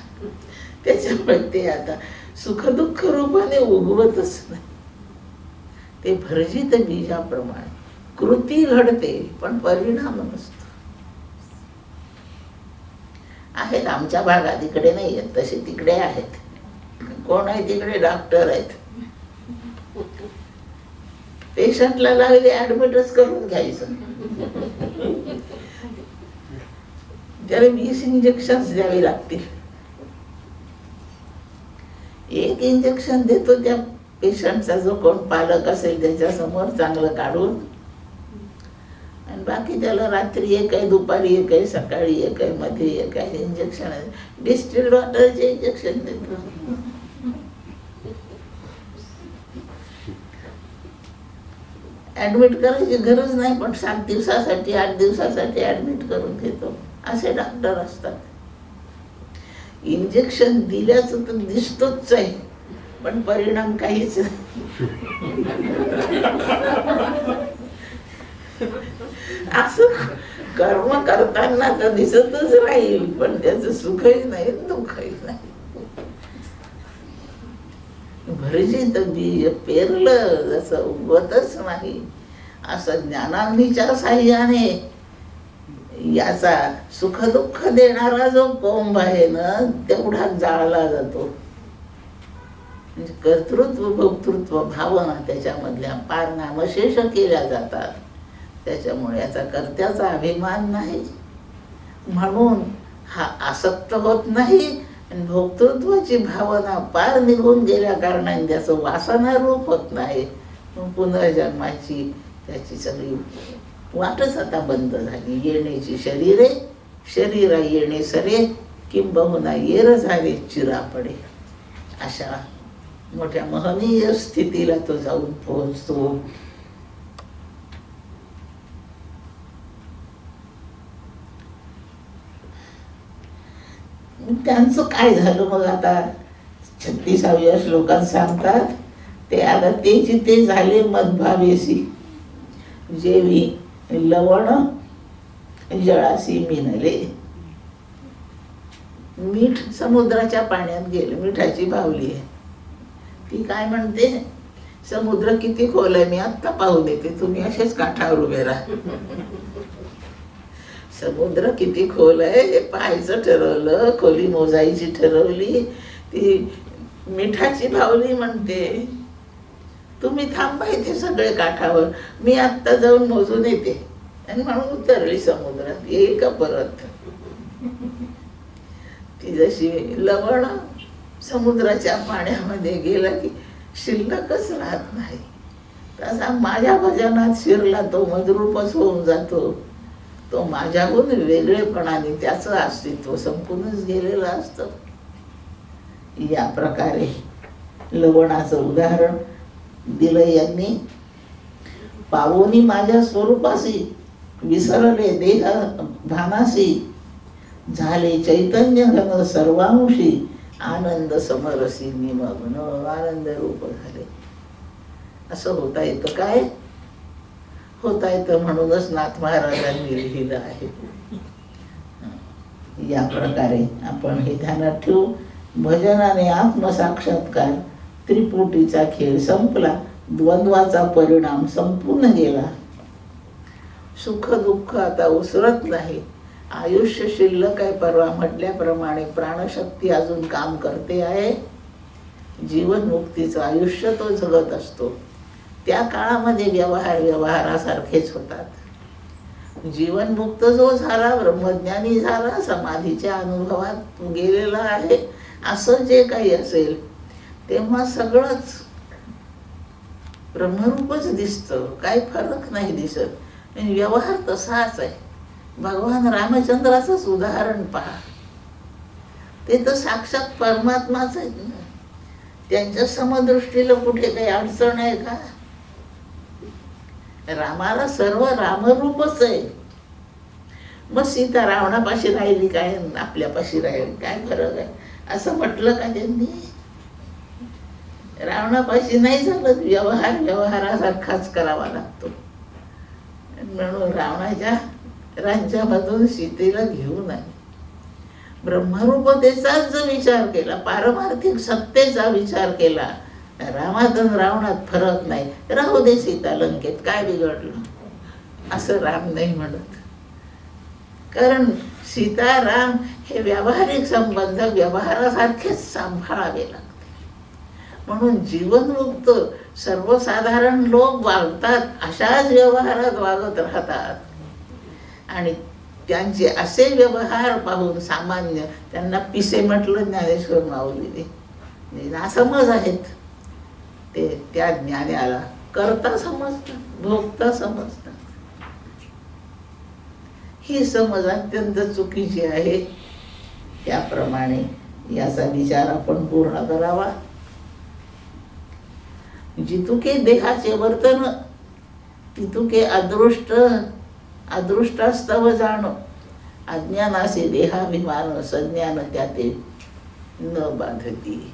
त्याच्यामुळे ते आता सुखदुःख रूपाने उगवतच नाही. ते भर्जित बीजाप्रमाणे कृती घडते पण परिणाम नसतो. आहेत आमच्या भागात, इकडे नाही आहेत तसे, तिकडे आहेत. कोण आहे तिकडे? डॉक्टर आहेत. पेशंटला लागले ऍडमिटच करून घ्यायचं. त्याला 20 इंजेक्शन द्यावी लागतील. एक इंजेक्शन देतो त्या पेशंटचा जो कोण पालक असेल त्याच्या समोर चांगलं काढून, आणि बाकी त्याला रात्री एक आहे, दुपारी एक आहे, सकाळी एक आहे, मध्ये एक आहे इंजेक्शन. डिस्टिल्ड वॉटरचे इंजेक्शन देतो. ऍडमिट करायची गरज नाही, पण 7 दिवसासाठी 8 दिवसासाठी ऍडमिट करून घेतो. असे डॉक्टर असतात. इंजेक्शन दिल्याचं तर दिसतोच आहे, पण परिणाम काहीच नाही. असं कर्म करताना तर दिसतच राहील, पण त्याचं सुखही नाही दुःखही नाही. भरजित बीज पेरलं जसं उगवतच नाही, असं ज्ञानाग्नीच्या साह्याने याचा सुखदुःख देणारा जो कोंब आहे ना, तेवढा जाळला जातो. म्हणजे कर्तृत्व भोक्तृत्व भावना त्याच्यामधल्या पार नामशेष केल्या जातात. त्याच्यामुळे याचा कर्त्याचा अभिमान नाही, म्हणून हा आसक्त होत नाही. आणि भोक्तृत्वाची भावना पार निघून गेल्या कारणाने त्याचं वासना रूप होत नाही. पुनर्जन्माची त्याची सगळी वाटच आता बंद झाली. येण्याची शरीरे, शरीरा येणे सरे, किंबहुना येर झाले चिरा पडे. अशा मोठ्या महनीय स्थितीला तो जाऊन पोहोचतो. त्यांचं काय झालं मग? आता 36व्या श्लोकात सांगतात ते आता तेची ते झाले मदभावेसी, जेवी लवण जळासी मिनले. मीठ समुद्राच्या पाण्यात गेलं, मिठाची बावली आहे. ती काय म्हणते, समुद्र किती खोल आहे मी आत्ता पाहू देते, तुम्ही असेच काठावर उभे राहा. समुद्र किती खोल आहे हे पाहायचं ठरवलं, खोली मोजायची ठरवली. ती मिठाची बावली म्हणते तुम्ही थांबा इथे सगळे काठावर, मी आत्ता जाऊन मोजून येते. आणि म्हणून उतरली समुद्रात. येईल का परत? ती जशी लवण समुद्राच्या पाण्यामध्ये गेला की शिल्लकच राहत नाही, तसा माझ्या भजनात शिरला तो मद्रूपच होऊन जातो. तो माझ्याहून वेगळेपणाने त्याचं अस्तित्व संपूनच गेलेलं असतं. या प्रकारे लवणाचं उदाहरण दिलं यांनी. पावोनी माझ्या स्वरूपासी, विसरले देह भानासी, झाले चैतन्य घन सर्वांशी, आनंद समरसी निमग्न. आनंद रूप झाले. असं होता येतं काय? होता येतं म्हणूनच नाथ महाराजांनी लिहिलं आहे. या प्रकारे आपण हे ध्यानात ठेवू. भजनाने आत्मसाक्षात्कार, त्रिपुटीचा खेळ संपला, द्वंद्वाचा परिणाम संपून गेला. सुख दुःख आता उसरत नाही. आयुष्य शिल्लक आहे. परवा म्हटल्याप्रमाणे प्राणशक्ती अजून काम करते आहे. जीवनमुक्तीचं आयुष्य तो जगत असतो. त्या काळामध्ये व्यवहारासारखेच होतात. जीवनमुक्त जो झाला, ब्रह्मज्ञानी झाला, समाधीच्या अनुभवात गेलेला आहे, असं जे काही असेल तेव्हा सगळंच ब्रह्मरूपच दिसतं. काही फरक नाही दिसत. व्यवहार तसाच आहे. भगवान रामचंद्राचंच उदाहरण पहा. ते तर साक्षात परमात्माच आहेत ना. त्यांच्या समदृष्टीला कुठे काही अडचण आहे का? रामाला सर्व रामरूपच आहे. मग सीता रावणापाशी राहिली काय, आपल्यापाशी राहिली काय, फरक आहे असं म्हटलं का त्यांनी? रावणापाशी नाही झालं, व्यवहार व्यवहारासारखाच करावा लागतो. म्हणून रावणाच्या राज्यामधून सीतेला घेऊन आले. ब्रह्मरूपतेचाच जर विचार केला, पारमार्थिक सत्तेचा विचार केला, रामात आणि रावणात फरक नाही, राहू दे सीता लंकेत, काय बिघडलं, असं राम नाही म्हणत. कारण सीता राम हे व्यावहारिक संबंध व्यवहारासारखेच सांभाळावे लागते. म्हणून जीवनमुक्त सर्वसाधारण लोक वागतात अशाच व्यवहारात वागत राहतात. आणि त्यांचे असे व्यवहार पाहून सामान्य, त्यांना पिसे म्हटलं ज्ञानेश्वर माऊलीने, नासमज आहेत ते, त्या ज्ञानाला करता समजतात, भोगता समजतात. ही समज अत्यंत चुकीची आहे. त्याप्रमाणे याचा विचार आपण पूर्ण करावा. जितुके देहाचे वर्तन तितुके अदृष्टास्तव जाण, अज्ञानासे देहाभिमान संज्ञान त्याते न बाधती.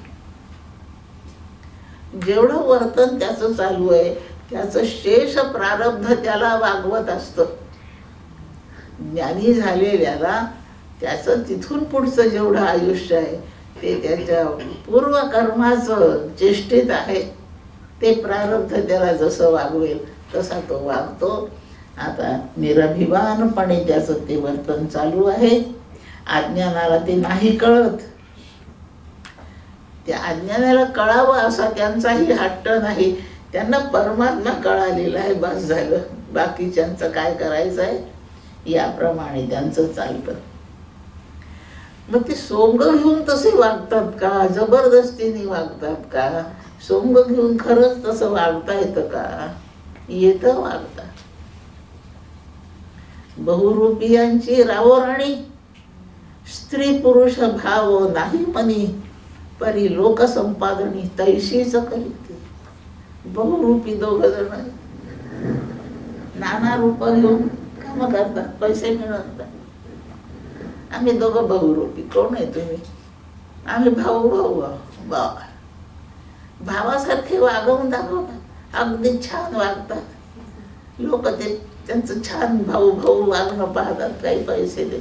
जेवढं वर्तन त्याचं चालू आहे त्याचं शेष प्रारब्ध त्याला वागवत असतं. ज्ञानी झालेल्याला त्याचं तिथून पुढचं जेवढं आयुष्य आहे ते त्याच्या पूर्वकर्माचं चेष्टित आहे. ते प्रारब्ध त्याला जसं वागवेल तसा तो वागतो. आता निरभिमानपणे त्याचं ते वर्तन चालू आहे. अज्ञानाला ते नाही कळत. त्या अज्ञानाला कळावं असा त्यांचाही हट्ट नाही. त्यांना परमात्मा कळालेला आहे, बस झालं, बाकीच्यांचं काय करायचं आहे याप्रमाणे त्यांचं चालतं. मग ते सोंग घेऊन तसे वागतात का, जबरदस्तीने वागतात का, सोंग घेऊन खरंच तसं वागता येतं का? येतं वागता. बहुरूपियांची रावराणी, स्त्री पुरुष भाव नाही मनी, परी लोक संपादनी तैशीच करीत. बहुरूपी दोघ जण नाना रूप घेऊन काम करतात, पैसे मिळवतात. आम्ही दोघं बहुरूपी. कोण आहे तुम्ही? आम्ही भाऊ भाऊ भाऊ. भावासारखे वागवून दाखवतात, अगदी छान वागतात. लोक ते त्यांचं छान भाऊ भाऊ वागणं पाहतात, काही पैसे दे.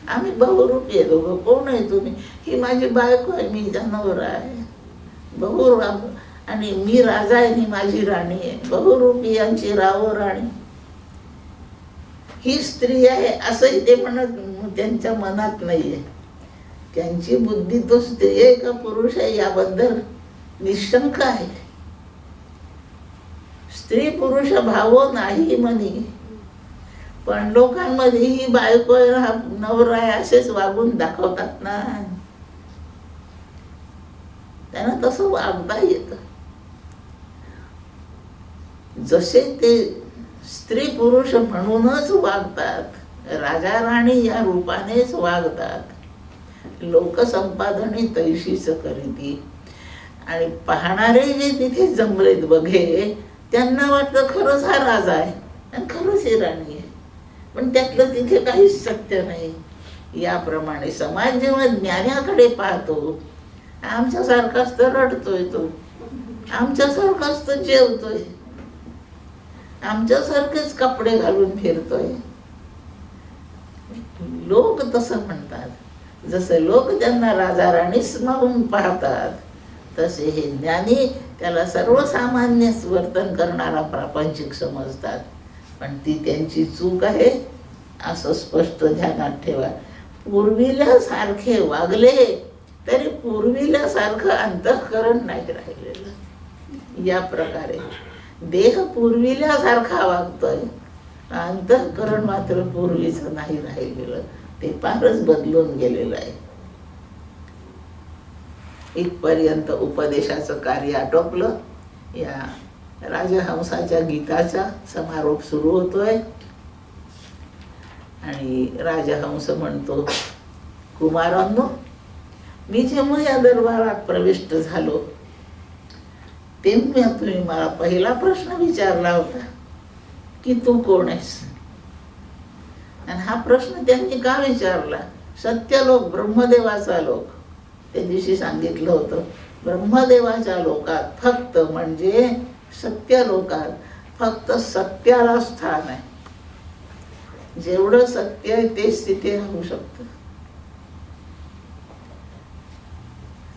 आम्ही बहुरूपी आहे दोघं. कोण आहे तुम्ही? ही माझी बायको आहे, मी जनावर आहे. आणि मी राजा आहे, ही माझी राणी आहे. बहुरूपी यांची राव राणी, ही स्त्री आहे असंही ते म्हणत त्यांच्या मनात नाहीये. त्यांची बुद्धी तो स्त्री आहे का पुरुष आहे याबद्दल निशंक आहे. स्त्री पुरुष भाव नाही म्हणे, पण लोकांमध्ये ही बायको हा नवरा आहे असेच वागून दाखवतात ना. त्यांना तसं वागता येतं. जसे ते स्त्री पुरुष म्हणूनच वागतात, राजा राणी या रूपानेच वागतात. लोकसंपादने तैशीच करीती. आणि पाहणारे जे तिथे जमलेत बघे, त्यांना वाटतं खरंच हा राजा आहे आणि खरंच ही राणी आहे, पण त्यातलं तिथे काहीच सत्य नाही. याप्रमाणे समाज जेव्हा ज्ञानाकडे पाहतो, आमच्यासारखाच तर रडतोय तो, आमच्यासारखाच तर जेवतोय, आमच्यासारखेच कपडे घालून फिरतोय. लोक तसं म्हणतात. जसं लोक त्यांना राजा राणीच म्हणून पाहतात, तसे हे ज्ञानी त्याला सर्वसामान्यच वर्तन करणारा प्रापंचिक समजतात. पण ती त्यांची चूक आहे असं स्पष्ट ध्यानात ठेवा. पूर्वीला सारखे वागले तरी पूर्वीला सारखं अंतःकरण नाही राहिलेलं. या प्रकारे देह पूर्वीला सारखा वागतोय, अंतःकरण मात्र पूर्वीचं नाही राहिलेलं, ते फारच बदलून गेलेलं आहे. इथपर्यंत उपदेशाचं कार्य आटोपलं. या राजहंसाच्या गीताचा समारोप सुरू होतोय. आणि राजहंस म्हणतो, कुमारांनो, मी जेव्हा या दरबारात प्रविष्ट झालो तेव्हा तुम्ही मला पहिला प्रश्न विचारला होता की तू कोण आहेस. आणि हा प्रश्न त्यांनी का विचारला? सत्यलोक, ब्रह्मदेवाचा लोक. त्या दिवशी सांगितलं होतं, ब्रह्मदेवाच्या लोकात फक्त म्हणजे सत्यलोकात फक्त सत्याला स्थान आहे. जेवढं सत्य आहे तेच तिथे राहू शकतं.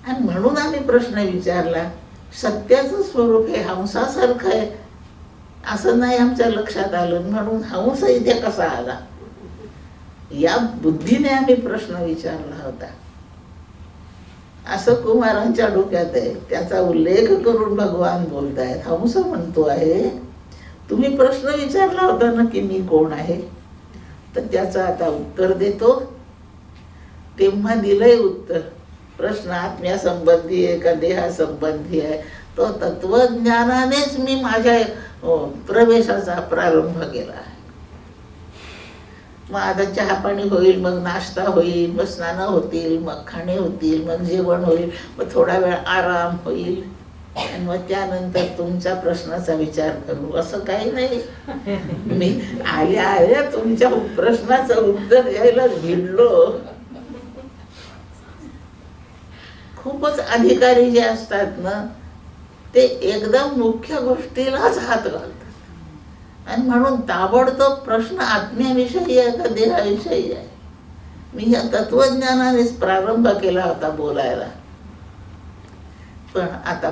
आणि म्हणून आम्ही प्रश्न विचारला, सत्याचं स्वरूप हे हंसासारखं आहे असं नाही आमच्या लक्षात आलं, म्हणून हंस इथे कसा आला? या बुद्धीने आम्ही प्रश्न विचारला होता. असं कुमारांच्या डोक्यात आहे. त्याचा उल्लेख करून भगवान बोलतायत. हंस म्हणतो आहे, तुम्ही प्रश्न विचारला होता ना की मी कोण आहे, तर त्याचं आता उत्तर देतो. तेव्हा दिलंय उत्तर. प्रश्न आत्म्यासंबंधी आहे का देहासंबंधी आहे? तो तत्वज्ञानानेच मी माझ्या प्रवेशाचा प्रारंभ केला आहे. मग आता चहा पाणी होईल, मग नाश्ता होईल, मग स्नानं होतील, मग खाणे होतील, मग जेवण होईल, मग थोडा वेळ आराम होईल, आणि मग त्यानंतर तुमच्या प्रश्नाचा विचार करू. असं काही नाही. मी आल्या आल्या तुमच्या प्रश्नाचं उत्तर द्यायला भिडलो. खूपच अधिकारी जे असतात ना ते एकदम मुख्य गोष्टीलाच हात घालतात, आणि म्हणून ताबडतोब प्रश्न आत्म्याविषयी आहे का देहाविषयी आहे? मी या तत्वज्ञानानेच प्रारंभ केला होता बोलायला. पण आता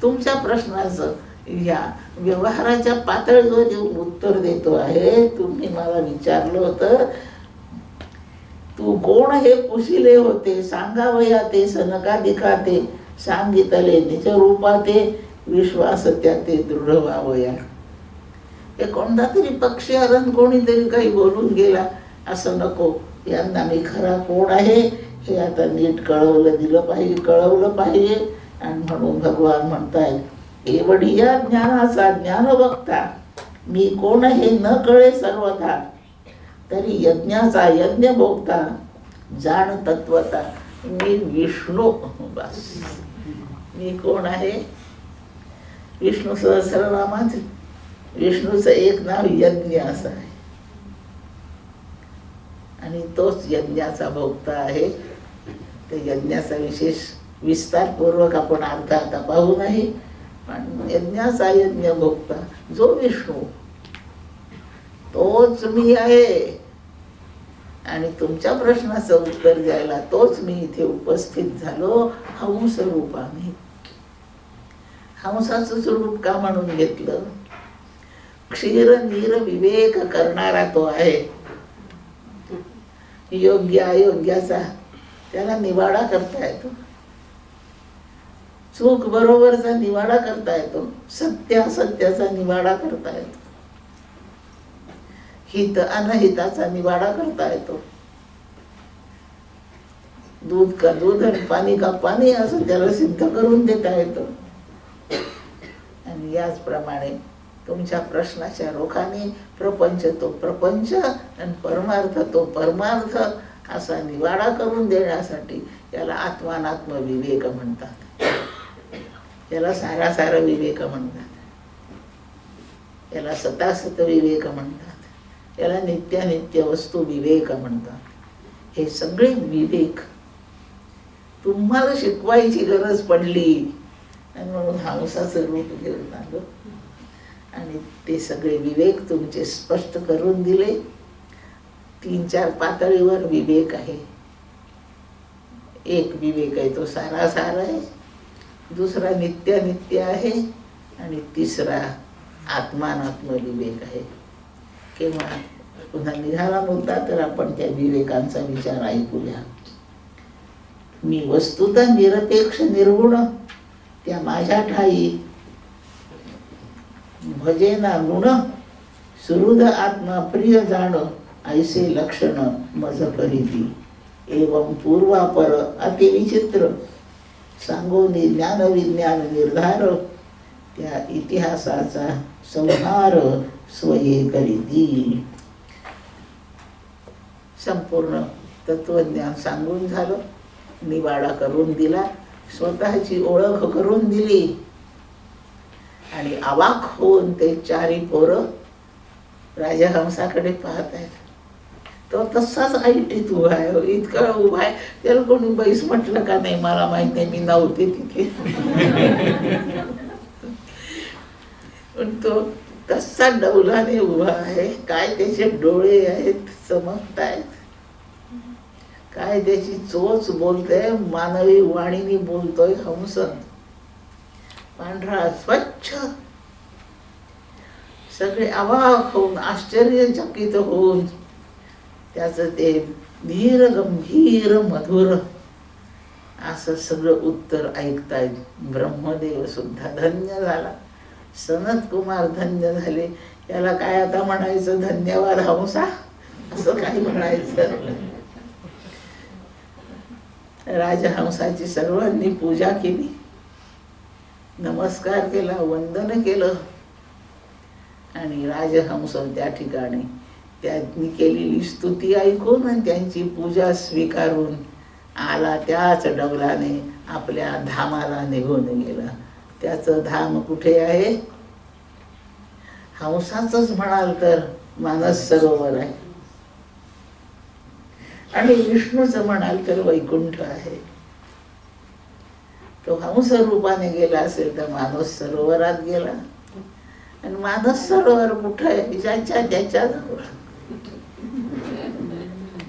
तुमच्या प्रश्नाचं या व्यवहाराच्या पातळीवर येऊन उत्तर देतो आहे. तुम्ही मला विचारलं होतं, तू कोण हे पुशिले होते, सांगावया ते सनकादिका ते, सांगितले निज रूपा ते, विश्वास त्या ते दृढ व्हावया. हे कोणता तरी पक्षी हरण कोणीतरी काही बोलून गेला असं नको. यांना मी खरा कोण आहे हे आता नीट कळवलं पाहिजे. आणि म्हणून भगवान म्हणतायत, एवढी या ज्ञानाचा ज्ञान बघता मी कोण हे न कळे सर्वथा, तरी यज्ञाचा यज्ञ भोगता जाण तत्वता मी विष्णू. बस, मी कोण आहे? विष्णू सहस्रनामात विष्णूचं एक नाव यज्ञ असं आहे, आणि तोच यज्ञाचा भोक्ता आहे. ते यज्ञाचा विशेष विस्तारपूर्वक आपण अर्थ आता पाहू नाही, पण यज्ञाचा यज्ञ भोक्ता जो विष्णू तोच मी आहे. आणि तुमच्या प्रश्नाचं उत्तर द्यायला तोच मी इथे उपस्थित झालो हंस रूपाने. हंसाचं स्वरूप का म्हणून घेतलं? क्षीर नीर विवेक करणारा तो आहे. योग्य अयोग्याचा त्याला निवाडा करता येतो, चूक बरोबरचा निवाडा करता येतो, सत्य असत्याचा निवाडा करता येतो, हित अनहिताचा निवाडा करता येतो. दूध का दूध आणि पाणी का पाणी असं त्याला सिद्ध करून देता येतो. आणि याचप्रमाणे तुमच्या प्रश्नाच्या रोखाने प्रपंच तो प्रपंच आणि परमार्थ तो परमार्थ असा निवाडा करून देण्यासाठी याला आत्मानात्म विवेक म्हणतात. याला सारासार विवेक म्हणतात, याला सतासत विवेक म्हणतात, याला नित्यानित्य वस्तू विवेक म्हणतात. हे सगळे विवेक तुम्हाला शिकवायची गरज पडली, आणि म्हणून हंसाचं रूप घेऊन आलो आणि ते सगळे विवेक तुमचे स्पष्ट करून दिले. 3-4 पातळीवर विवेक आहे. एक विवेक आहे तो सारासार आहे, दुसरा नित्यानित्य आहे, आणि तिसरा आत्मानात्म विवेक आहे. किंवा पुन्हा निघाला मुद्दा तर आपण त्या विवेकांचा विचार ऐकूया. मी वस्तुतः निरपेक्ष निर्गुण त्या माझ्या ठाई भजेना गुण, सुहृद आत्मा प्रिय जाण ऐसे लक्षण मज करीती. एवं पूर्वापर अतिविचित्र सांगोनी ज्ञान विज्ञान निर्धार, त्या इतिहासाचा संहार स्वये करीती. संपूर्ण तत्वज्ञान सांगून झालं, निवाडा करून दिला, स्वतःची ओळख करून दिली, आणि अवाक होऊन ते 4 पोरं राजहंसाकडे पाहत आहेत. तो तसाच ऐटीत उभा आहे, इतका उभा आहे. त्याला कोणी बैस म्हटलं का नाही मला माहित नाही, मी नव्हते तिथे. पण तो तसा डौलाने उभा आहे. काय त्याचे डोळे आहेत, चमकत आहेत. काय त्याची चोच बोलते, मानवी वाणीने बोलतोय हंस. पांढरा स्वच्छ. सगळे अवाक होऊन, आश्चर्यचकित होऊन त्याचं ते धीर गंभीर मधुर असं सगळं उत्तर ऐकतायत. ब्रह्मदेव सुद्धा धन्य झाला, सनत कुमार धन्य झाले. याला काय आता म्हणायचं, धन्यवाद हंसा असं काही म्हणायचं. राजहंसाची सर्वांनी पूजा केली, नमस्कार केला, वंदन केलं. आणि राजहंस त्या ठिकाणी त्यांनी केलेली स्तुती ऐकून आणि त्यांची पूजा स्वीकारून आला. त्याच डौलाने आपल्या धामाला निघून गेला. त्याचं धाम कुठे आहे? हंसाचंच म्हणाल तर मानस सरोवर आहे, आणि विष्णूचं म्हणाल तर वैकुंठ आहे. तो हंस रूपाने गेला असेल तर मानस सरोवरात गेला. आणि मानस सरोवर कुठं आहे? ज्याच्या त्याच्या जवळ,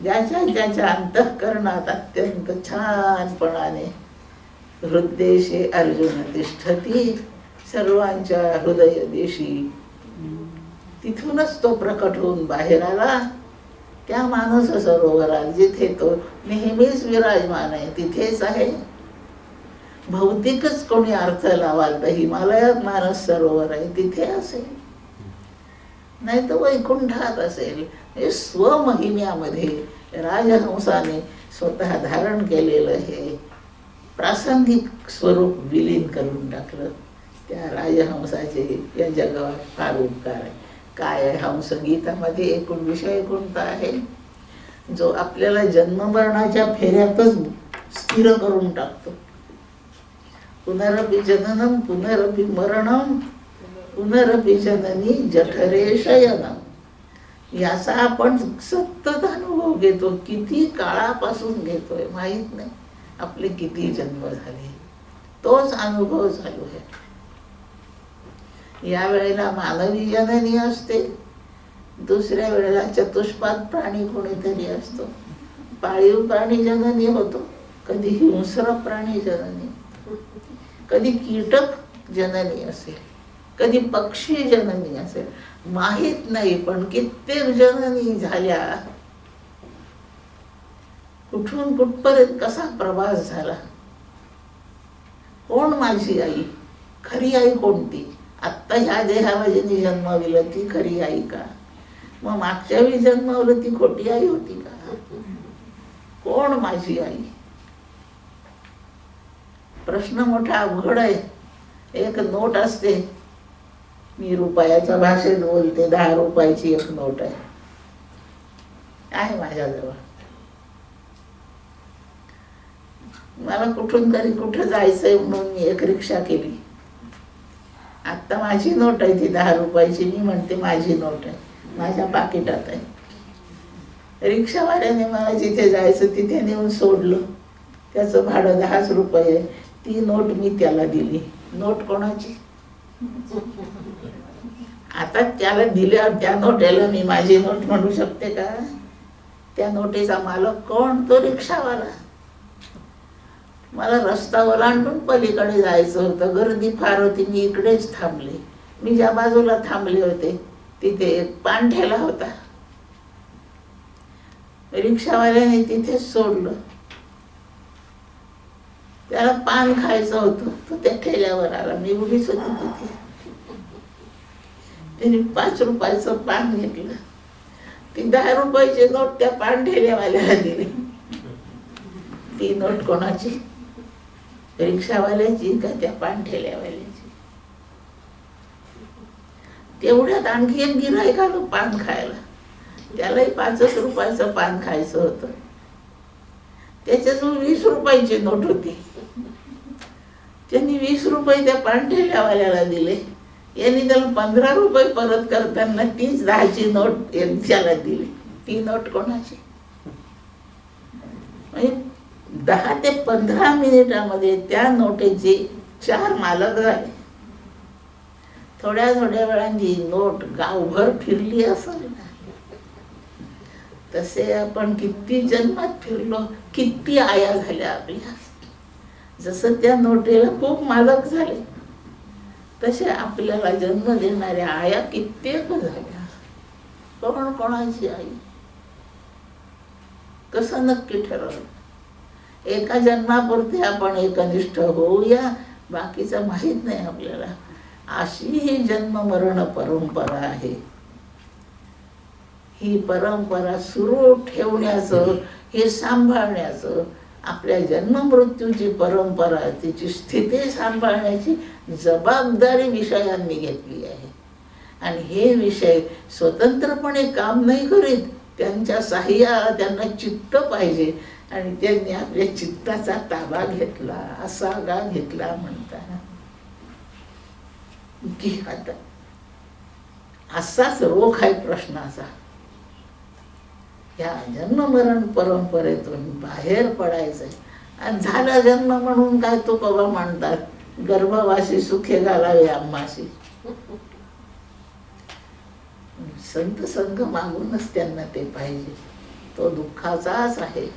ज्याच्या त्याच्या अंतःकरणात अत्यंत छानपणाने हृदयेशे अर्जुन तिष्ठती, सर्वांच्या हृदय देशी. तिथूनच तो प्रकट होऊन बाहेर आला. त्या मानस सरोवरात जिथे तो नेहमीच विराजमान आहे तिथेच आहे. भौतिकच कोणी अर्थ लावाल तर हिमालयात मानस सरोवर आहे तिथे असेल, नाही तर वैकुंठात असेल. हे स्वमहिम्यामध्ये राजहंसाने स्वतः धारण केलेलं हे प्रासंगिक स्वरूप विलीन करून टाकलं. त्या राजहंसाचे या जगावर फार उपकार आहे. काय आहे हंस गीतामध्ये एकूण विषय कोणता आहे? जो आपल्याला जन्ममरणाच्या फेऱ्यातच स्थिर करून टाकतो. पुनरपि जननम पुनरपि मरणम पुनरपि जननी जठरे शयनम. याचा आपण सतत अनुभव घेतो. किती काळापासून घेतोय माहित नाही, आपले किती जन्म झाले, तोच अनुभव चालू आहे. या वेळेला मानवी जननी असते, दुसऱ्या वेळेला चतुष्पाद प्राणी कोणीतरी असतो. पाळीव प्राणी जननी होतो, कधी हिंस्र प्राणी जननी, कधी कीटक जननी असेल, कधी पक्षी जननी असेल, माहित नाही. पण कित्येक जननी झाल्या. कुठून कुठपर्यंत कसा प्रवास झाला. कोण माझी आई? खरी आई कोणती? आत्ता ह्या देहाला जिने जन्मविलं ती खरी आई का? मग मागच्या वेळी जन्मवलं ती खोटी आई होती का? कोण माझी आई? प्रश्न मोठा अवघड आहे. एक नोट असते, मी रुपयाच्या भाषेत बोलते, 10 रुपयाची एक नोट आहे माझ्याजवळ. मला कुठून तरी कुठं जायचंय म्हणून मी एक रिक्षा केली. आता माझी नोट आहे ती 10 रुपयाची. मी म्हणते माझी नोट आहे, माझ्या पाकिटात आहे. रिक्षावाल्याने मला जिथे जायचं तिथे नेऊन सोडलं. त्याचं भाडं 10 रुपये आहे. ती नोट मी त्याला दिली. नोट कोणाची? आता त्याला दिल्यावर त्या नोटेला मी माझी नोट म्हणू शकते का? त्या नोटेचा मालक कोण? तो रिक्षावाला. मला रस्ता ओलांडून पलीकडे जायचं होतं, गर्दी फार होती, मी इकडेच थांबले. मी ज्या बाजूला थांबले होते तिथे एक पान ठेला होता. रिक्षावाल्याने तिथेच सोडलं. त्याला पान खायचं होतं, तो त्या ठेल्यावर आला. मी उभीच होती तिथे. त्याने 5 रुपयाचं पान घेतलं. ती 10 रुपयाची नोट त्या पान ठेल्यावाल्याला दिली. ती नोट कोणाची? रिक्षावाल्याची का त्या पान ठेल्यावाल्याची? तेवढ्यात आणखी एक गिऱ्हाईक आलं पान खायला. त्यालाही 5 रुपयाचं पान खायचं होतं. त्याच्याजवळ 20 रुपयाची नोट होती. त्यांनी 20 रुपये त्या पान ठेल्यावाल्याला दिले. यांनी त्याला 15 रुपये परत करताना तीच 10ची नोट त्याला दिली. ही नोट कोणाची? म्हणजे 10 ते 15 मिनिटामध्ये त्या नोटेचे 4 मालक झाले. थोड्या थोड्या वेळाने नोट गावभर फिरली असेल ना. तसे आपण किती जन्मात फिरलो, किती आया झाल्या आपल्या. जसं त्या नोटेला खूप मालक झाले, तसे आपल्याला जन्म देणाऱ्या आया कित्येक झाल्या. कोण कोणाची आई कसं नक्की ठरवलं? एका जन्मापुरते आपण एकनिष्ठ होऊया, बाकीचं माहीत नाही आपल्याला. अशी ही जन्म मरण परंपरा आहे. ही परंपरा सुरू ठेवण्याचं, हे सांभाळण्याचं, आपल्या जन्म मृत्यूची परंपरा, तिची स्थिती सांभाळण्याची जबाबदारी विषयांनी घेतली आहे. आणि हे विषय स्वतंत्रपणे काम नाही करीत, त्यांच्या साह्याला त्यांना चित्त पाहिजे. आणि त्यांनी आपल्या चित्ताचा ताबा घेतला, असा का घेतला म्हणतात की आता असाच रोख आहे प्रश्नाचा. या जन्म मरण परंपरेतून बाहेर पडायचंय. आणि झाला जन्म म्हणून काय तो बाबा म्हणतात, गर्भवासी सुखे घालावे आम्हाशी. संत संघ मागूनच त्यांना ते पाहिजे. तो दुःखाचाच आहे.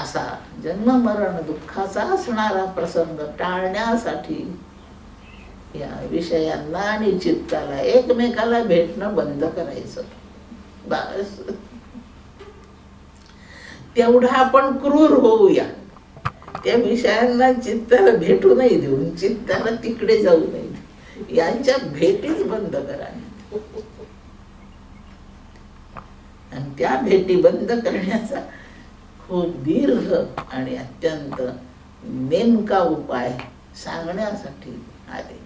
असा जन्म मरण दुःखाचा असणारा प्रसंग टाळण्यासाठी या विषयांना आणि चित्ताला एकमेकाला भेटणं बंद करायचं. बस तेवढा आपण क्रूर होऊया. त्या विषयांना चित्ताला भेटू नाही देऊन, चित्ताला तिकडे जाऊ नये, यांच्या भेटीच बंद करा. आणि त्या भेटी बंद करण्याचा खूप दीर्घ आणि अत्यंत नेमका उपाय सांगण्यासाठी आले.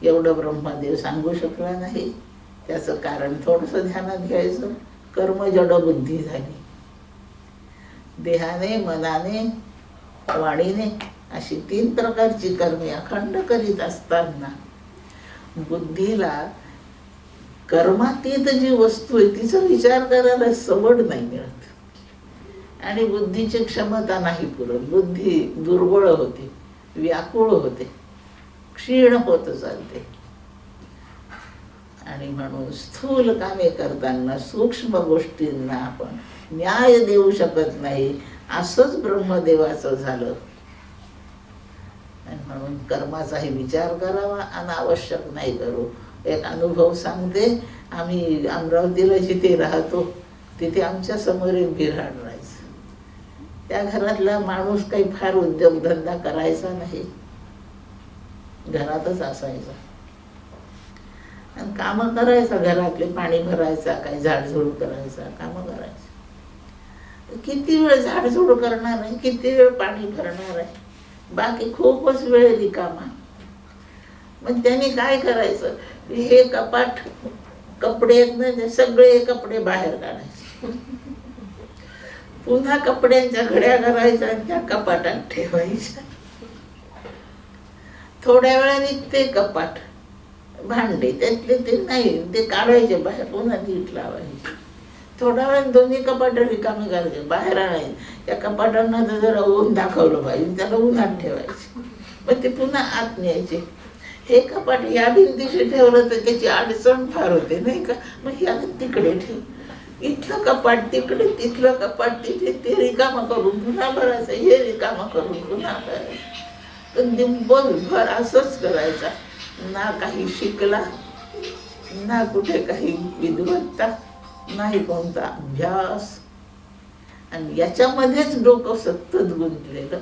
एवढं ब्रह्मदेव सांगू शकला नाही. त्याचं कारण थोडंसं ध्यानात घ्यायचं. कर्म जड बुद्धी झाली. देहाने, मनाने, वाणीने अशी 3 प्रकारची कर्मे अखंड करीत असताना बुद्धीला कर्मातीत जी वस्तू आहे तिचा विचार करायला सवड नाही मिळत. आणि बुद्धीची क्षमता नाही पुरत. बुद्धी दुर्बळ होते, व्याकुळ होते, क्षीण होत चालते. आणि म्हणून स्थूल कामे करताना सूक्ष्म गोष्टींना आपण न्याय देऊ शकत नाही. असंच ब्रह्मदेवाचं झालं. आणि म्हणून कर्माचाही विचार करावा, अनावश्यक नाही करू. एक अनुभव सांगते. आम्ही अमरावतीला जिथे राहतो तिथे आमच्या समोर एक बिऱ्हाड राहायचं. त्या घरातला माणूस काही फार उद्योगधंदा करायचा नाही, घरातच असायचा आणि कामं करायचा. घरातले पाणी भरायचा, काही झाडझूड करायचा, कामं करायचं. किती वेळ झाडझूड करणार आहे, किती वेळ पाणी भरणार आहे, बाकी खूपच वेळ रिकामा. मग त्यांनी काय करायचं, हे कपाट कपडे आहेत ना, सगळे कपडे बाहेर काढायचे, पुन्हा कपड्यांच्या घड्या करायच्या आणि त्या कपाटात ठेवायच्या. थोड्या वेळाने ते कपाट, भांडे त्यातले ते नाही, ते काढायचे बाहेर, पुन्हा नीट लावायचे. थोड्या वेळाने दोन्ही कपाट रिकामी करायचे, बाहेर आणायचे. त्या कपाटांना तर जरा ऊन दाखवलं पाहिजे, त्याला उन्हात ठेवायचे, मग ते पुन्हा आत न्यायचे. हे कपाट या भिंतीशी ठेवलं तर त्याची अडचण फार होते नाही का, मग ह्या तिकडे ठेव. इथलं कपाट तिकडे, तिथलं कपाट तिथे, ते रिकामं करून पुन्हा भरायचं, हे रिकामं करून पुन्हा भरायचं. तर दिवसभर असंच करायचा. ना काही शिकला, ना कुठे काही विद्वत्ता, नाही कोणता अभ्यास. आणि याच्यामध्येच डोकं सतत गुंतलेलं.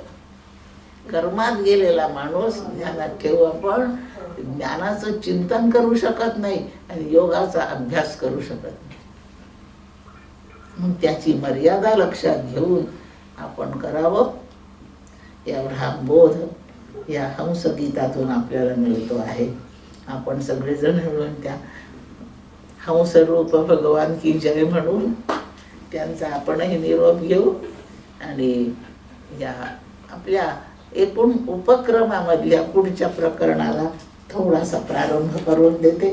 कर्मात गेलेला माणूस, ध्यानात ठेवू आपण, ज्ञानाचं चिंतन करू शकत नाही आणि योगाचा अभ्यास करू शकत नाही. मग त्याची मर्यादा लक्षात घेऊन आपण करावं. एवढा बोध या हंसगीतातून आपल्याला मिळतो आहे. आपण सगळेजण मिळून त्या हंसरूप भगवान की जय म्हणून त्यांचा आपणही निरोप घेऊ. आणि या आपल्या एकूण उपक्रमामधल्या पुढच्या प्रकरणाला थोडासा प्रारंभ करून देते.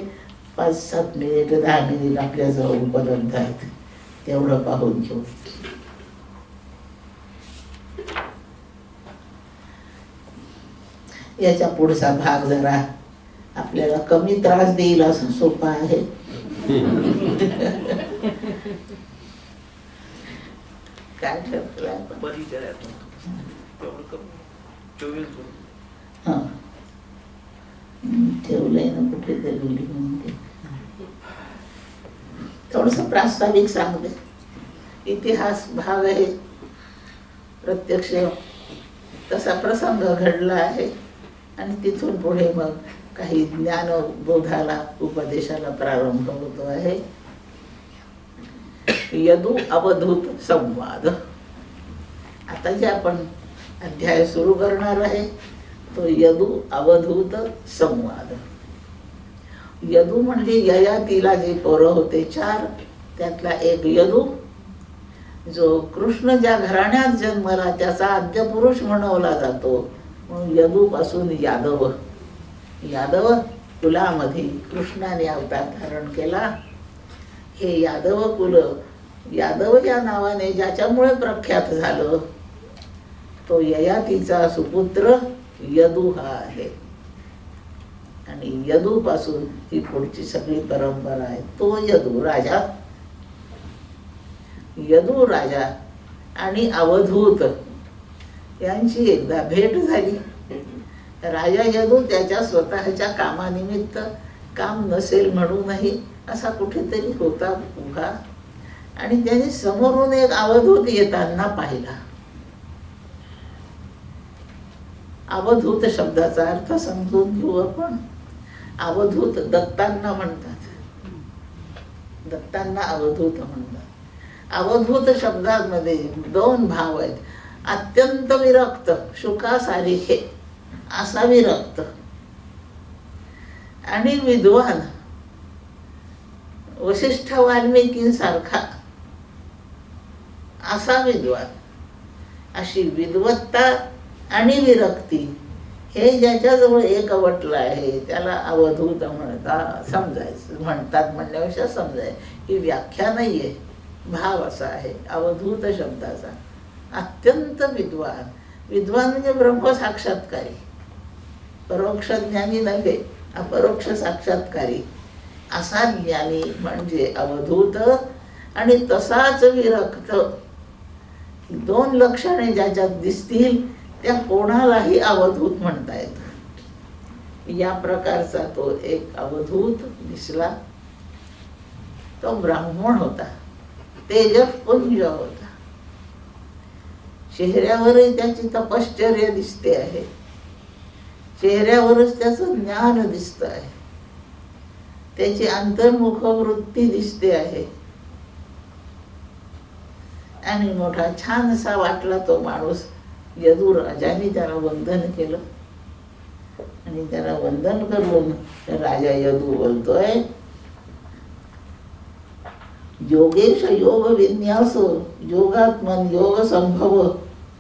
5-7 मिनिट 10 मिनिट आपल्याजवळ उपलब्ध आहेत, तेवढं पाहून घेऊ. याच्या पुढचा भाग जरा आपल्याला कमी त्रास देईल असं सोपा आहे. काय ठरतंय ठेवलंय ना कुठेतरी लिहून ते. थोडस प्रास्ताविक सांगते. इतिहास भाग आहे, प्रत्यक्ष तसा प्रसंग घडला आहे आणि तिथून पुढे मग काही ज्ञानबोधाला उपदेशाला प्रारंभ होतो आहे. यदु अवधूत संवाद. आता जे आपण अध्याय सुरू करणार आहे तो यदु अवधूत संवाद. यदु म्हणजे ययातीला जे पोरं होते 4, त्यातला एक यदु, जो कृष्ण ज्या घराण्यात जन्मला त्याचा आद्यपुरुष म्हणवला जातो. म्हणून यदु पासून यादव, यादव कुलामध्ये कृष्णाने अवतार धारण केला. हे यादव कुल, यादव या नावाने ज्याच्यामुळे प्रख्यात झालं तो ययातीचा सुपुत्र यदु हा आहे. आणि यदु पासून ही पुढची सगळी परंपरा आहे. तो यदु राजा, यदु राजा आणि अवधूत यांची एकदा भेट झाली. राजा यदु त्याच्या स्वतःच्या कामानिमित्त, काम नसेल म्हणूनही असा कुठेतरी होता उभा आणि त्याने समोरून एक अवधूत येताना पाहिला. अवधूत शब्दाचा अर्थ समजून घेऊ आपण. अवधूत दत्तांना म्हणतात, दत्तांना अवधूत म्हणतात. अवधूत शब्दामध्ये 2 भाव आहेत. अत्यंत विरक्त, शुकासारिखे असा विरक्त, आणि विद्वान, वशिष्ठ वाल्मिकींसारखा असा विद्वान. अशी विद्वत्ता आणि विरक्ती हे ज्याच्याजवळ एकवटलं आहे त्याला अवधूत समजायचं. म्हणतात म्हणण्यापेक्षा समजाय, ही व्याख्या नाहीये, भाव असा आहे अवधूत शब्दाचा. अत्यंत विद्वान, विद्वान म्हणजे ब्रह्म साक्षात्कारी, परोक्ष ज्ञानी नव्हे, अपरोक्ष साक्षात्कारी असा ज्ञानी म्हणजे अवधूत. आणि तसाच विरक्त. 2 लक्षणे ज्याच्यात दिसतील त्या कोणालाही अवधूत म्हणता येतं. या प्रकारचा तो एक अवधूत दिसला. तो ब्राह्मण होता, तेजपुंज होता. चेहऱ्यावरही त्याची तपश्चर्या दिसते आहे, चेहऱ्यावरच त्याचं ज्ञान दिसत आहे, त्याची अंतर्मुख वृत्ती दिसते आहे. आणि मोठा छानसा वाटला तो माणूस. यदू राजाने त्याला वंदन केलं आणि त्याला वंदन करून राजा यदू बोलतोय, योगेश योग विन्यास योगात्मन योग संभव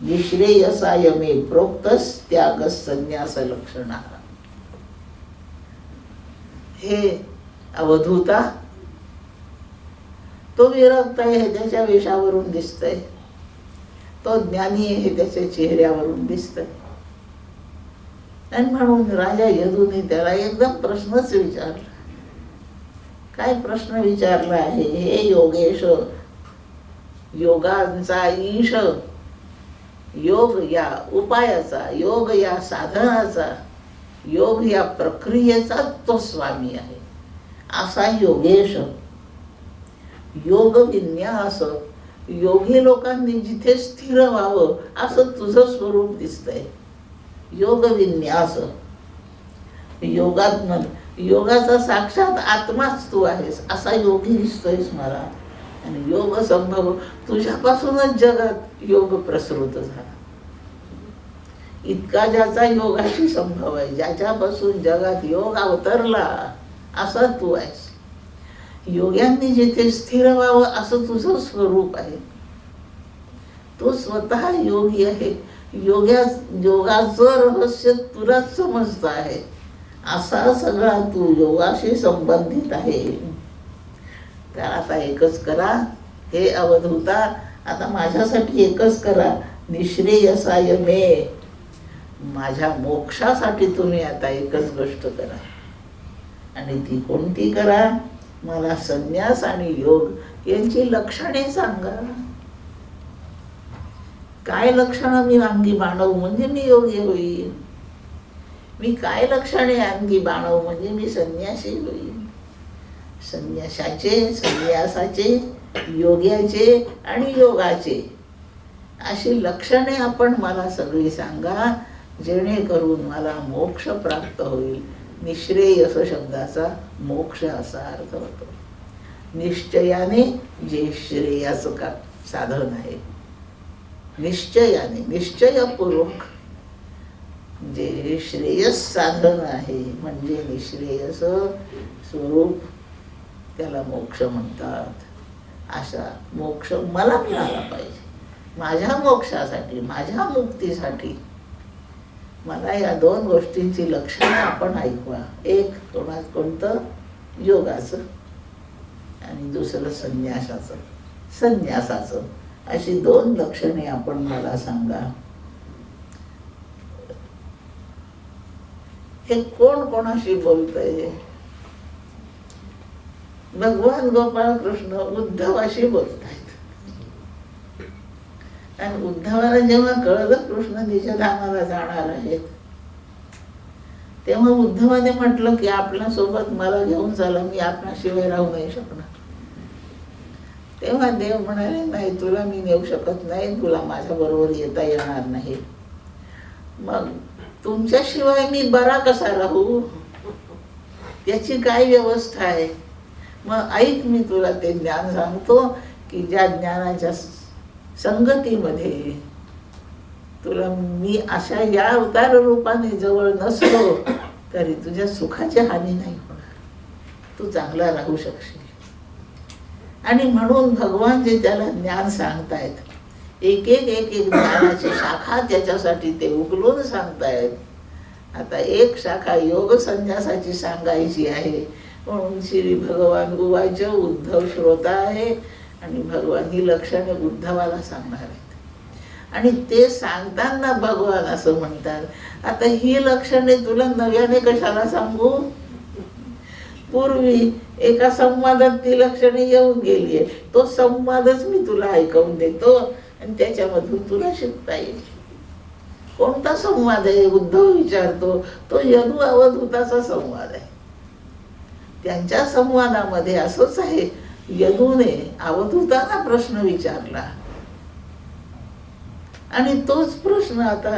निश्रेयसाय मे प्रोक्तस त्याग संन्यास लक्षणा. हे अवधूता, तो विरक्त आहे हे त्याच्या वेशावरून दिसतंय, तो ज्ञानी आहे हे त्याच्या चेहऱ्यावरून दिसतंय. आणि म्हणून राजा यदूने त्याला एकदम प्रश्नच विचारला. काय प्रश्न विचारला आहे? हे योगेश, योगांचा ईश, योग या उपायाचा, योग या साधनाचा, योग या प्रक्रियेचा तो स्वामी आहे असा योगेश. योग विन्यास, योगी लोकांनी जिथे स्थिर व्हावं असं तुझं स्वरूप दिसतंय. योग विन्यास, योगात्मन, योगाचा साक्षात आत्माच तू आहेस असा योगी दिसतोयस मला. आणि योग संभव, तुझ्यापासूनच जगात योग प्रसृत झाला. इतका ज्याचा योगाशी संभव आहे, ज्याच्यापासून जगात योग अवतरला असा तू आहेस. योग्यांनी जिथे स्थिर व्हावं असं तुझं स्वरूप आहे. तो स्वतः योगी आहे. योगाचं रहस्य तुलाच समजतं आहे असा सगळा तू योगाशी संबंधित आहे. तर आता एकच करा हे अवधूता, आता माझ्यासाठी एकच करा, निःश्रेयसाय मे, माझ्या मोक्षासाठी तुम्ही आता एकच गोष्ट करा. आणि ती कोणती करा? मला संन्यास आणि योग यांची लक्षणे सांगा. काय लक्षणं मी अंगी बाणवू म्हणजे मी योगी होईल? मी काय लक्षणे अंगी बाणवू म्हणजे मी संन्यासी होईल? संन्यासाचे, संन्यासाचे, योग्याचे आणि योगाचे अशी लक्षणे आपण मला सगळी सांगा, जेणेकरून मला मोक्ष प्राप्त होईल. निःश्रेयस शब्दाचा मोक्ष असा अर्थ होतो. निश्चयाने जे श्रेयाचं का साधन आहे, निश्चयाने निश्चयपूर्वक जे श्रेयस साधन आहे म्हणजे निःश्रेयस स्वरूप, त्याला मोक्ष म्हणतात. असा मोक्ष मला मिळाला पाहिजे. माझ्या मोक्षासाठी, माझ्या मुक्तीसाठी मला या दोन गोष्टींची लक्षणं आपण ऐकवा. एक कोणतं? योगाचं, आणि दुसरं संन्यासाचं. अशी दोन लक्षणे आपण मला सांगा. हे कोण कोणाशी बोलतंय? भगवान गोपाळ कृष्ण उद्धवाशी बोलतायत. आणि उद्धवाला जेव्हा कळलं कृष्ण निजधामाला जाणार आहेत, तेव्हा उद्धवाने म्हटलं की आपल्या सोबत मला घेऊन चला, मी आपल्याशिवाय राहू नाही शकणार. तेव्हा देव म्हणाले, नाही, तुला मी नेऊ शकत नाही, तुला माझ्या बरोबर येता येणार नाही. मग तुमच्याशिवाय मी बरा कसा राहू? त्याची काय व्यवस्था आहे? मग ऐक, मी तुला ते ज्ञान सांगतो की ज्या ज्ञानाच्या संगतीमध्ये तुला मी अशा या अवतार रूपाने जवळ नसलो तरी तुझ्या सुखाची हानी नाही होणार, तू चांगला राहू शकशील. आणि म्हणून भगवान जे त्याला ज्ञान सांगतायत, एक एक ज्ञानाची शाखा त्याच्यासाठी ते उगलून सांगतायत. आता एक शाखा योग संन्यासाची सांगायची आहे. म्हणून श्री भगवान उवाच, उद्धव श्रोता आहे आणि भगवान ही लक्षणे उद्धवाला सांगणार आहेत. आणि ते सांगताना भगवान असं म्हणतात, आता ही लक्षणे तुला नव्याने कशाला सांगू? पूर्वी एका संवादात ती लक्षणे येऊन गेलीये, तो संवादच मी तुला ऐकवून देतो आणि त्याच्यामधून तुला शिकता येईल. कोणता संवाद आहे? उद्धव विचारतो. तो यदु अवधूताचा संवाद आहे. त्यांच्या संवादामध्ये असंच आहे, यदूने अवधूताला प्रश्न विचारला आणि तोच प्रश्न आता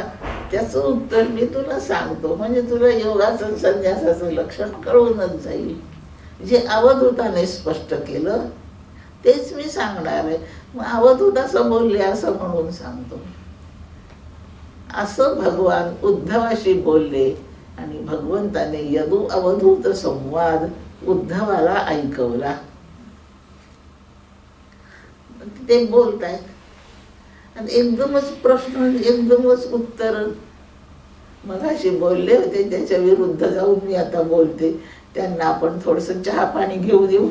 त्याचं उत्तर मी तुला सांगतो, म्हणजे तुला योगाचं संन्यासाचं लक्षण कळूनच जाईल. जे अवधूताने स्पष्ट केलं तेच मी सांगणार आहे. मग अवधूत असं बोलले असं म्हणून सांगतो. असं भगवान उद्धवाशी बोलले आणि भगवंताने यदु अवधूत संवाद उद्धवाला ऐकवला. ते बोलतायत आणि एकदमच प्रश्न, एकदमच उत्तर. मगाशी बोलले होते त्याच्या विरुद्ध जाऊन मी आता बोलते. त्यांना आपण थोडस चहा पाणी घेऊ देऊ.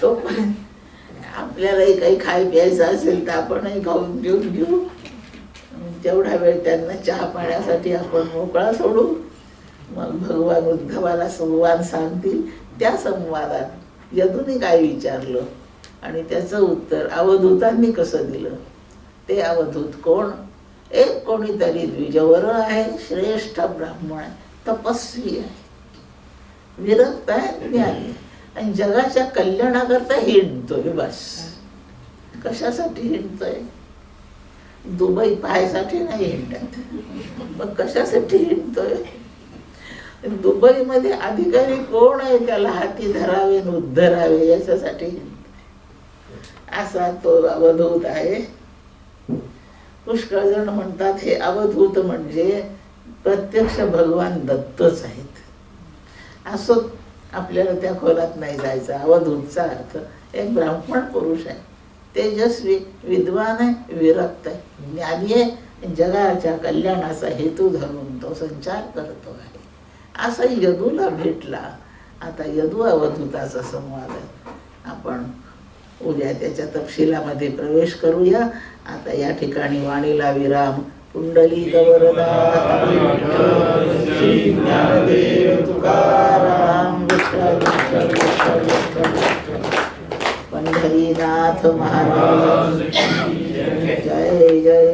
तो पण आपल्यालाही काही खाय प्यायचं असेल तर आपणही खाऊन घेऊन घेऊ. तेवढा वेळ त्यांना चहा पाण्यासाठी आपण मोकळा सोडू. मग भगवान उद्धवाला संवाद सांगतील. त्या संवादात यदूने काय विचारलं आणि त्याचं उत्तर अवधूतांनी कसं दिलं. ते अवधूत कोण? एक कोणीतरी द्विजवर आहे, श्रेष्ठ ब्राह्मण आहे, तपस्वी आहे, विरक्त आहे, ज्ञानी, आणि जगाच्या कल्याणाकरता हिंडतोय. बस कशासाठी हिंडतोय? दुबई पाहायसाठी नाही हिंडत. मग कशासाठी हिंडतोय? दुबईमध्ये अधिकारी कोण आहे त्याला हाती धरावे न उद्धरावे याच्यासाठी हिंडतोय. असा तो अवधूत आहे. पुष्कळ जण म्हणतात हे अवधूत म्हणजे प्रत्यक्ष भगवान दत्तच आहेत. असं आपल्याला त्या खोलात नाही जायचं. अवधूतचा अर्थ एक ब्राह्मण पुरुष आहे, तेजस्वी, विद्वान आहे, विरक्त आहे, ज्ञानी आहे जगाच्या कल्याणाचा हेतू धरून तो संचार करतो आहे. असा यदूला भेटला. आता यदू अवधूताचा संवाद आहे. आपण उद्या त्याच्या तपशिलामध्ये प्रवेश करूया. आता या ठिकाणी वाणीला विराम. कुंडलिक वरदा श्री ज्ञानदेव तुकाराम विठ्ठल विठ्ठल विठ्ठल विठ्ठल. पंढरीनाथ महाराज जय जय.